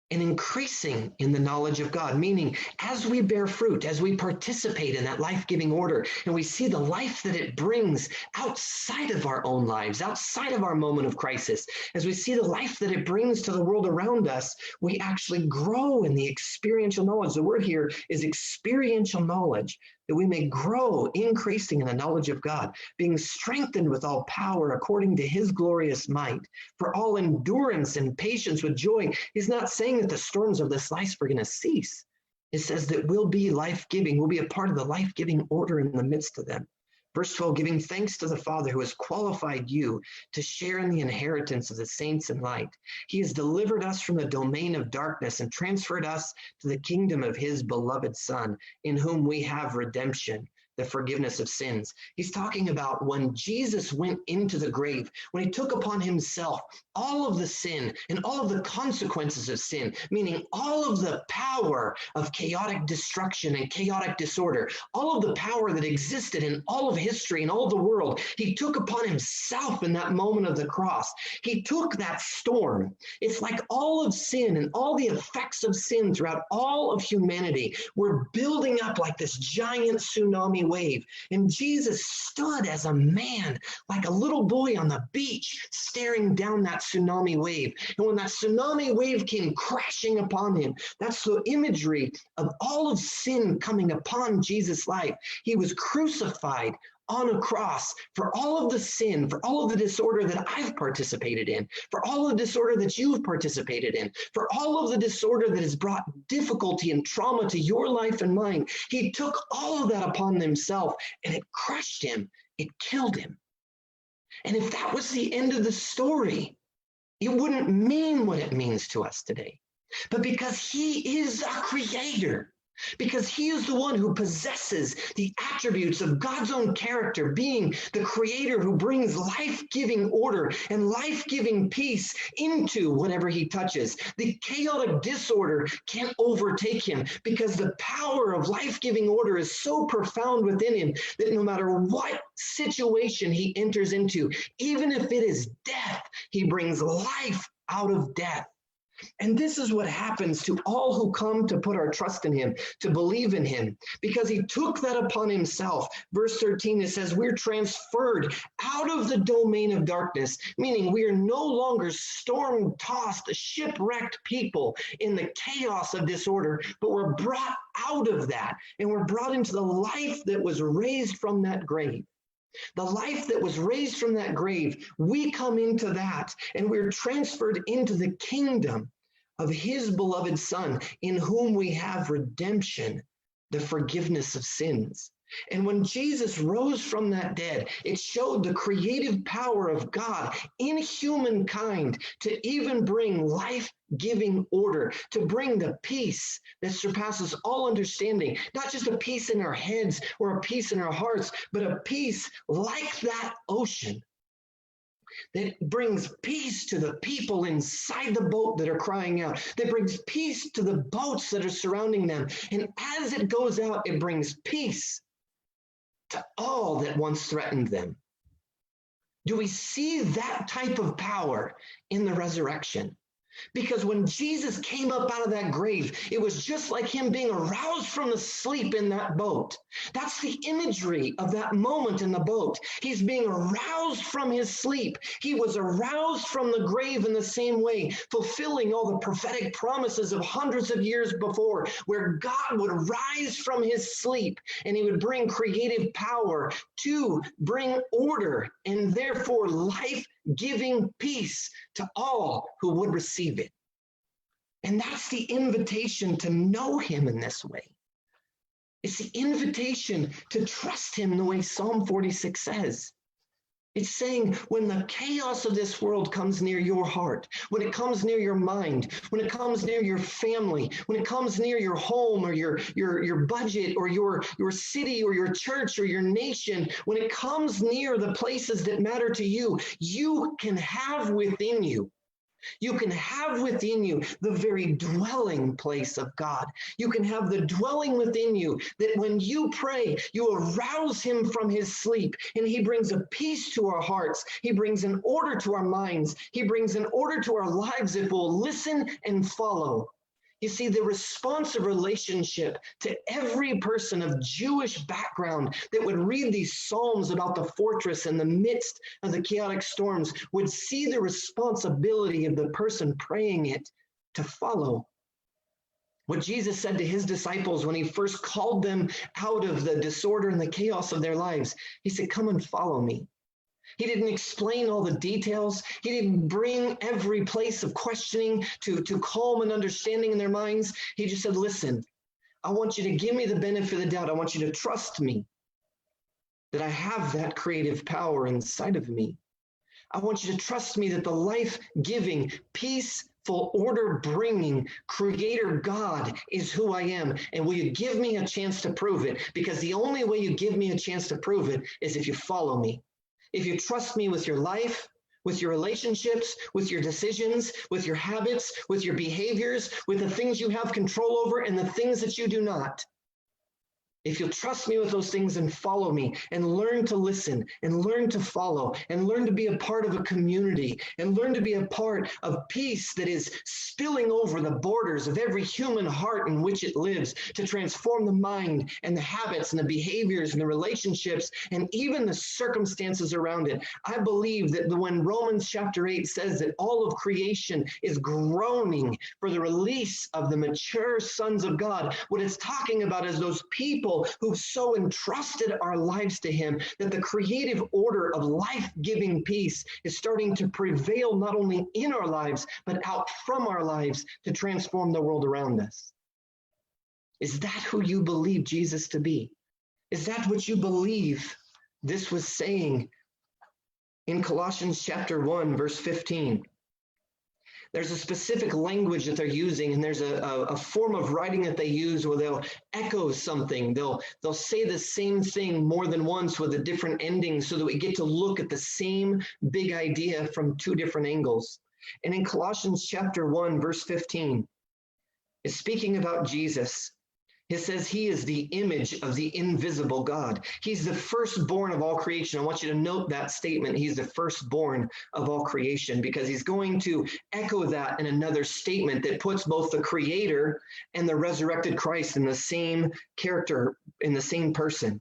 And increasing in the knowledge of God, meaning as we bear fruit, as we participate in that life-giving order, and we see the life that it brings outside of our own lives, outside of our moment of crisis, as we see the life that it brings to the world around us, we actually grow in the experiential knowledge. The word here is experiential knowledge, that we may grow, increasing in the knowledge of God, being strengthened with all power according to his glorious might, for all endurance and patience with joy. He's not saying that the storms of this life are going to cease. It says that we'll be life-giving. We'll be a part of the life-giving order in the midst of them. Verse 12, giving thanks to the Father who has qualified you to share in the inheritance of the saints in light. He has delivered us from the domain of darkness and transferred us to the kingdom of his beloved Son, in whom we have redemption, the forgiveness of sins. He's talking about when Jesus went into the grave, when he took upon himself all of the sin and all of the consequences of sin, meaning all of the power of chaotic destruction and chaotic disorder, all of the power that existed in all of history and all of the world, he took upon himself in that moment of the cross. He took that storm. It's like all of sin and all the effects of sin throughout all of humanity were building up like this giant tsunami wave. And Jesus stood as a man, like a little boy on the beach, staring down that tsunami wave. And when that tsunami wave came crashing upon him, that's the imagery of all of sin coming upon Jesus' life. He was crucified on a cross for all of the sin, for all of the disorder that I've participated in, for all of the disorder that you've participated in, for all of the disorder that has brought difficulty and trauma to your life and mine. He took all of that upon himself, and it crushed him. It killed him. And if that was the end of the story, it wouldn't mean what it means to us today. But because he is a creator, because he is the one who possesses the attributes of God's own character, being the creator who brings life-giving order and life-giving peace into whatever he touches. The chaotic disorder can't overtake him because the power of life-giving order is so profound within him that no matter what situation he enters into, even if it is death, he brings life out of death. And this is what happens to all who come to put our trust in him, to believe in him, because he took that upon himself. Verse 13, it says, we're transferred out of the domain of darkness, meaning we are no longer storm-tossed, shipwrecked people in the chaos of disorder, but we're brought out of that, and we're brought into the life that was raised from that grave. The life that was raised from that grave, we come into that, and we're transferred into the kingdom of his beloved Son, in whom we have redemption, the forgiveness of sins. And when Jesus rose from that dead, it showed the creative power of God in humankind to even bring life-giving order, to bring the peace that surpasses all understanding, not just a peace in our heads or a peace in our hearts, but a peace like that ocean that brings peace to the people inside the boat that are crying out, that brings peace to the boats that are surrounding them. And as it goes out, it brings peace to all that once threatened them. Do we see that type of power in the resurrection? Because when Jesus came up out of that grave, it was just like him being aroused from the sleep in that boat. That's the imagery of that moment in the boat. He's being aroused from his sleep. He was aroused from the grave in the same way, fulfilling all the prophetic promises of hundreds of years before, where God would rise from his sleep and he would bring creative power to bring order and therefore life-giving peace to all who would receive it. And that's the invitation to know him in this way. It's the invitation to trust him the way Psalm 46 says. It's saying when the chaos of this world comes near your heart, when it comes near your mind, when it comes near your family, when it comes near your home or your budget or your city or your church or your nation, when it comes near the places that matter to you, you can have within you You can have within you the very dwelling place of God. You can have the dwelling within you that when you pray, you arouse him from his sleep and he brings a peace to our hearts. He brings an order to our minds. He brings an order to our lives if we'll listen and follow. You see, the responsive relationship to every person of Jewish background that would read these Psalms about the fortress in the midst of the chaotic storms would see the responsibility of the person praying it to follow. What Jesus said to his disciples when he first called them out of the disorder and the chaos of their lives, he said, "Come and follow me." He didn't explain all the details. He didn't bring every place of questioning to calm and understanding in their minds. He just said, "Listen, I want you to give me the benefit of the doubt. I want you to trust me that I have that creative power inside of me. I want you to trust me that the life-giving, peaceful, order-bringing Creator God is who I am. And will you give me a chance to prove it? Because the only way you give me a chance to prove it is if you follow me. If you trust me with your life, with your relationships, with your decisions, with your habits, with your behaviors, with the things you have control over and the things that you do not. If you'll trust me with those things and follow me and learn to listen and learn to follow and learn to be a part of a community and learn to be a part of peace that is spilling over the borders of every human heart in which it lives to transform the mind and the habits and the behaviors and the relationships and even the circumstances around it. I believe that when Romans chapter 8 says that all of creation is groaning for the release of the mature sons of God, what it's talking about is those people who've so entrusted our lives to him that the creative order of life-giving peace is starting to prevail not only in our lives, but out from our lives to transform the world around us. Is that who you believe Jesus to be? Is that what you believe this was saying in Colossians chapter 1, verse 15? There's a specific language that they're using, and there's a form of writing that they use where they'll echo something. They'll say the same thing more than once with a different ending so that we get to look at the same big idea from two different angles. And in Colossians chapter 1, verse 15, it's speaking about Jesus. It says he is the image of the invisible God. He's the firstborn of all creation. I want you to note that statement. He's the firstborn of all creation because he's going to echo that in another statement that puts both the creator and the resurrected Christ in the same character, in the same person.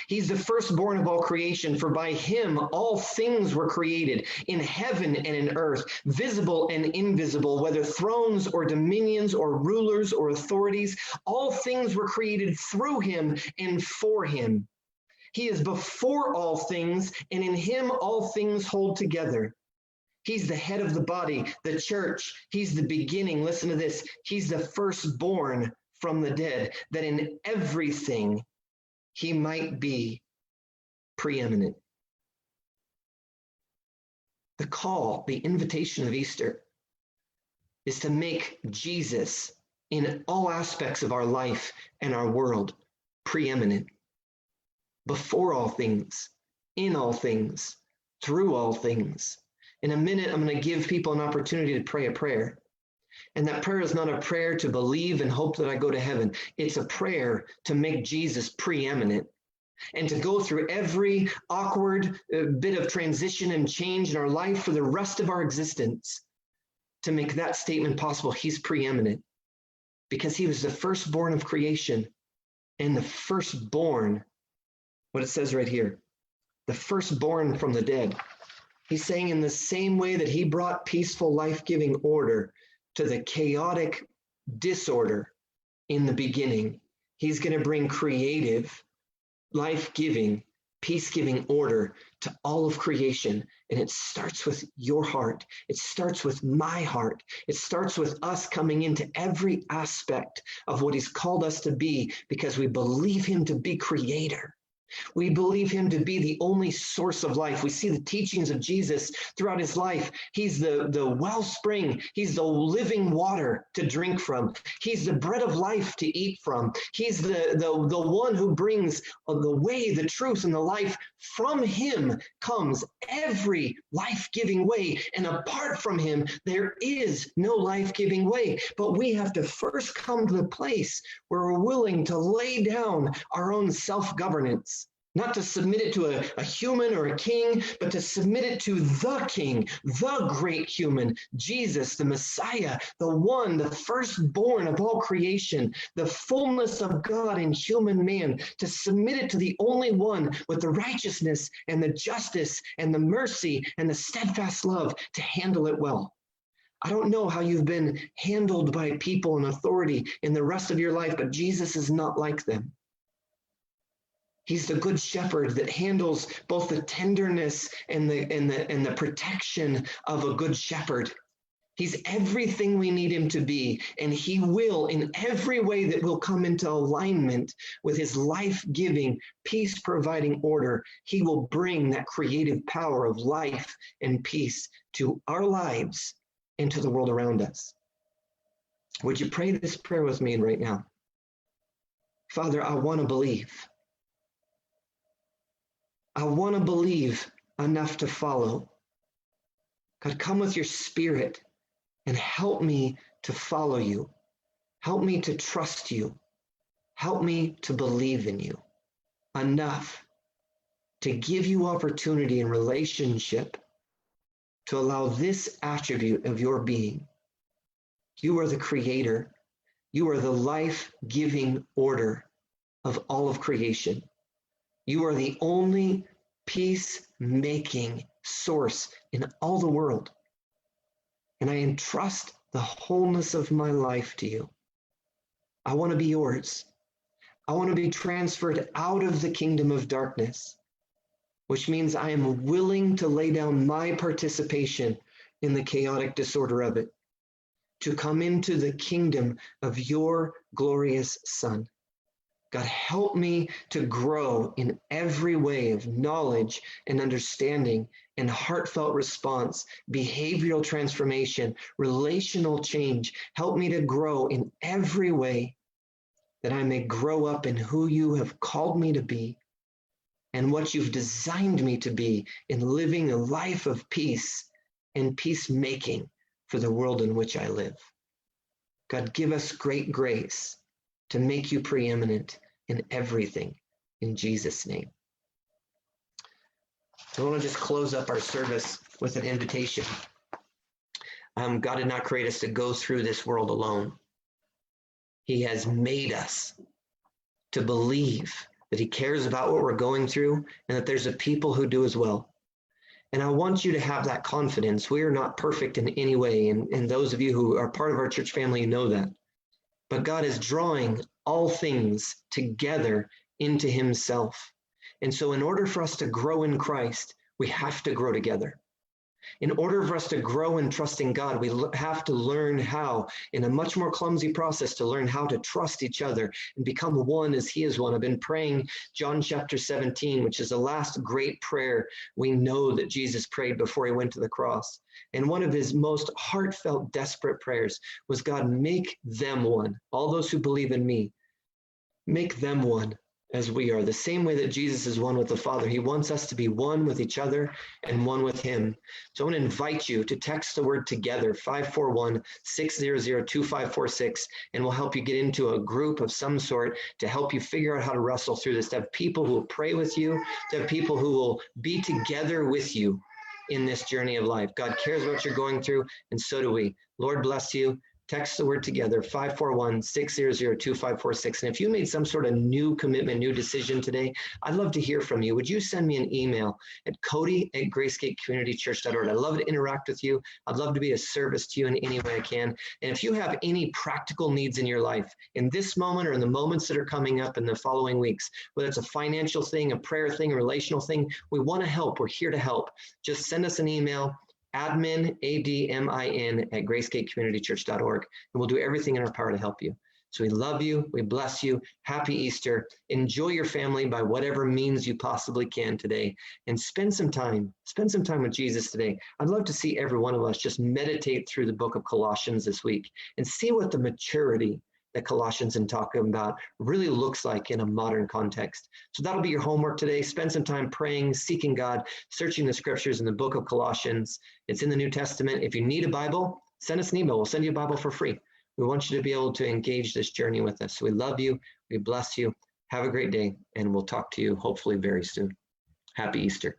He's the firstborn of all creation, for by him all things were created in heaven and in earth, visible and invisible, whether thrones or dominions or rulers or authorities. All things were created through him and for him. He is before all things, and in him all things hold together. He's the head of the body, the church. He's the beginning. Listen to this. He's the firstborn from the dead, that in everything he might be preeminent. The call, the invitation of Easter is to make Jesus in all aspects of our life and our world preeminent, before all things, in all things, through all things. In a minute, I'm going to give people an opportunity to pray a prayer. And that prayer is not a prayer to believe and hope that I go to heaven. It's a prayer to make Jesus preeminent and to go through every awkward bit of transition and change in our life for the rest of our existence to make that statement possible. He's preeminent because he was the firstborn of creation and the firstborn, what it says right here, the firstborn from the dead. He's saying in the same way that he brought peaceful, life-giving order to the chaotic disorder in the beginning, he's going to bring creative, life-giving, peace-giving order to all of creation. And it starts with your heart. It starts with my heart. It starts with us coming into every aspect of what he's called us to be because we believe him to be creator. We believe him to be the only source of life. We see the teachings of Jesus throughout his life. He's the wellspring. He's the living water to drink from. He's the bread of life to eat from. He's the one who brings the way, the truth, and the life. From him comes every life-giving way. And apart from him, there is no life-giving way. But we have to first come to the place where we're willing to lay down our own self-governance. Not to submit it to a human or a king, but to submit it to the King, the great human, Jesus, the Messiah, the one, the firstborn of all creation, the fullness of God in human man, to submit it to the only one with the righteousness and the justice and the mercy and the steadfast love to handle it well. I don't know how you've been handled by people in authority in the rest of your life, but Jesus is not like them. He's the good shepherd that handles both the tenderness and the protection of a good shepherd. He's everything we need him to be, and he will, in every way that will come into alignment with his life-giving, peace-providing order, he will bring that creative power of life and peace to our lives and to the world around us. Would you pray this prayer with me right now? Father, I want to believe. I want to believe enough to follow. God, come with your spirit and help me to follow you. Help me to trust you. Help me to believe in you enough to give you opportunity in relationship to allow this attribute of your being. You are the creator. You are the life-giving order of all of creation. You are the only peace-making source in all the world. And I entrust the wholeness of my life to you. I want to be yours. I want to be transferred out of the kingdom of darkness, which means I am willing to lay down my participation in the chaotic disorder of it, to come into the kingdom of your glorious Son. God, help me to grow in every way of knowledge and understanding and heartfelt response, behavioral transformation, relational change. Help me to grow in every way that I may grow up in who you have called me to be and what you've designed me to be in living a life of peace and peacemaking for the world in which I live. God, give us great grace to make you preeminent in everything, in Jesus' name. So I want to just close up our service with an invitation. God did not create us to go through this world alone. He has made us to believe that he cares about what we're going through and that there's a people who do as well. And I want you to have that confidence. We are not perfect in any way, and those of you who are part of our church family know that. But God is drawing all things together into himself. And so in order for us to grow in Christ, we have to grow together. In order for us to grow in trusting God, we have to learn how, in a much more clumsy process, to learn how to trust each other and become one as he is one. I've been praying John chapter 17, which is the last great prayer we know that Jesus prayed before he went to the cross. And one of his most heartfelt, desperate prayers was, God, make them one. All those who believe in me, make them one as we are. The same way that Jesus is one with the Father. He wants us to be one with each other and one with him. So I want to invite you to text the word together, 541-600-2546, and we'll help you get into a group of some sort to help you figure out how to wrestle through this, to have people who will pray with you, to have people who will be together with you in this journey of life. God cares what you're going through, and so do we. Lord bless you. Text the word together, 541-600-2546. And if you made some sort of new commitment, new decision today, I'd love to hear from you. Would you send me an email at cody@gracegatecommunitychurch.org? I'd love to interact with you. I'd love to be a service to you in any way I can. And if you have any practical needs in your life, in this moment or in the moments that are coming up in the following weeks, whether it's a financial thing, a prayer thing, a relational thing, we want to help. We're here to help. Just send us an email, admin@gracegatecommunitychurch.org, and we'll do everything in our power to help you. So we love you. We bless you. Happy Easter. Enjoy your family by whatever means you possibly can today, and spend some time with Jesus today. I'd love to see every one of us just meditate through the book of Colossians this week and see what the maturity that Colossians is talking about really looks like in a modern context. So that'll be your homework today. Spend some time praying, seeking God, searching the scriptures in the book of Colossians. It's in the New Testament. If you need a Bible, send us an email. We'll send you a Bible for free. We want you to be able to engage this journey with us. So we love you. We bless you. Have a great day, and we'll talk to you hopefully very soon. Happy Easter.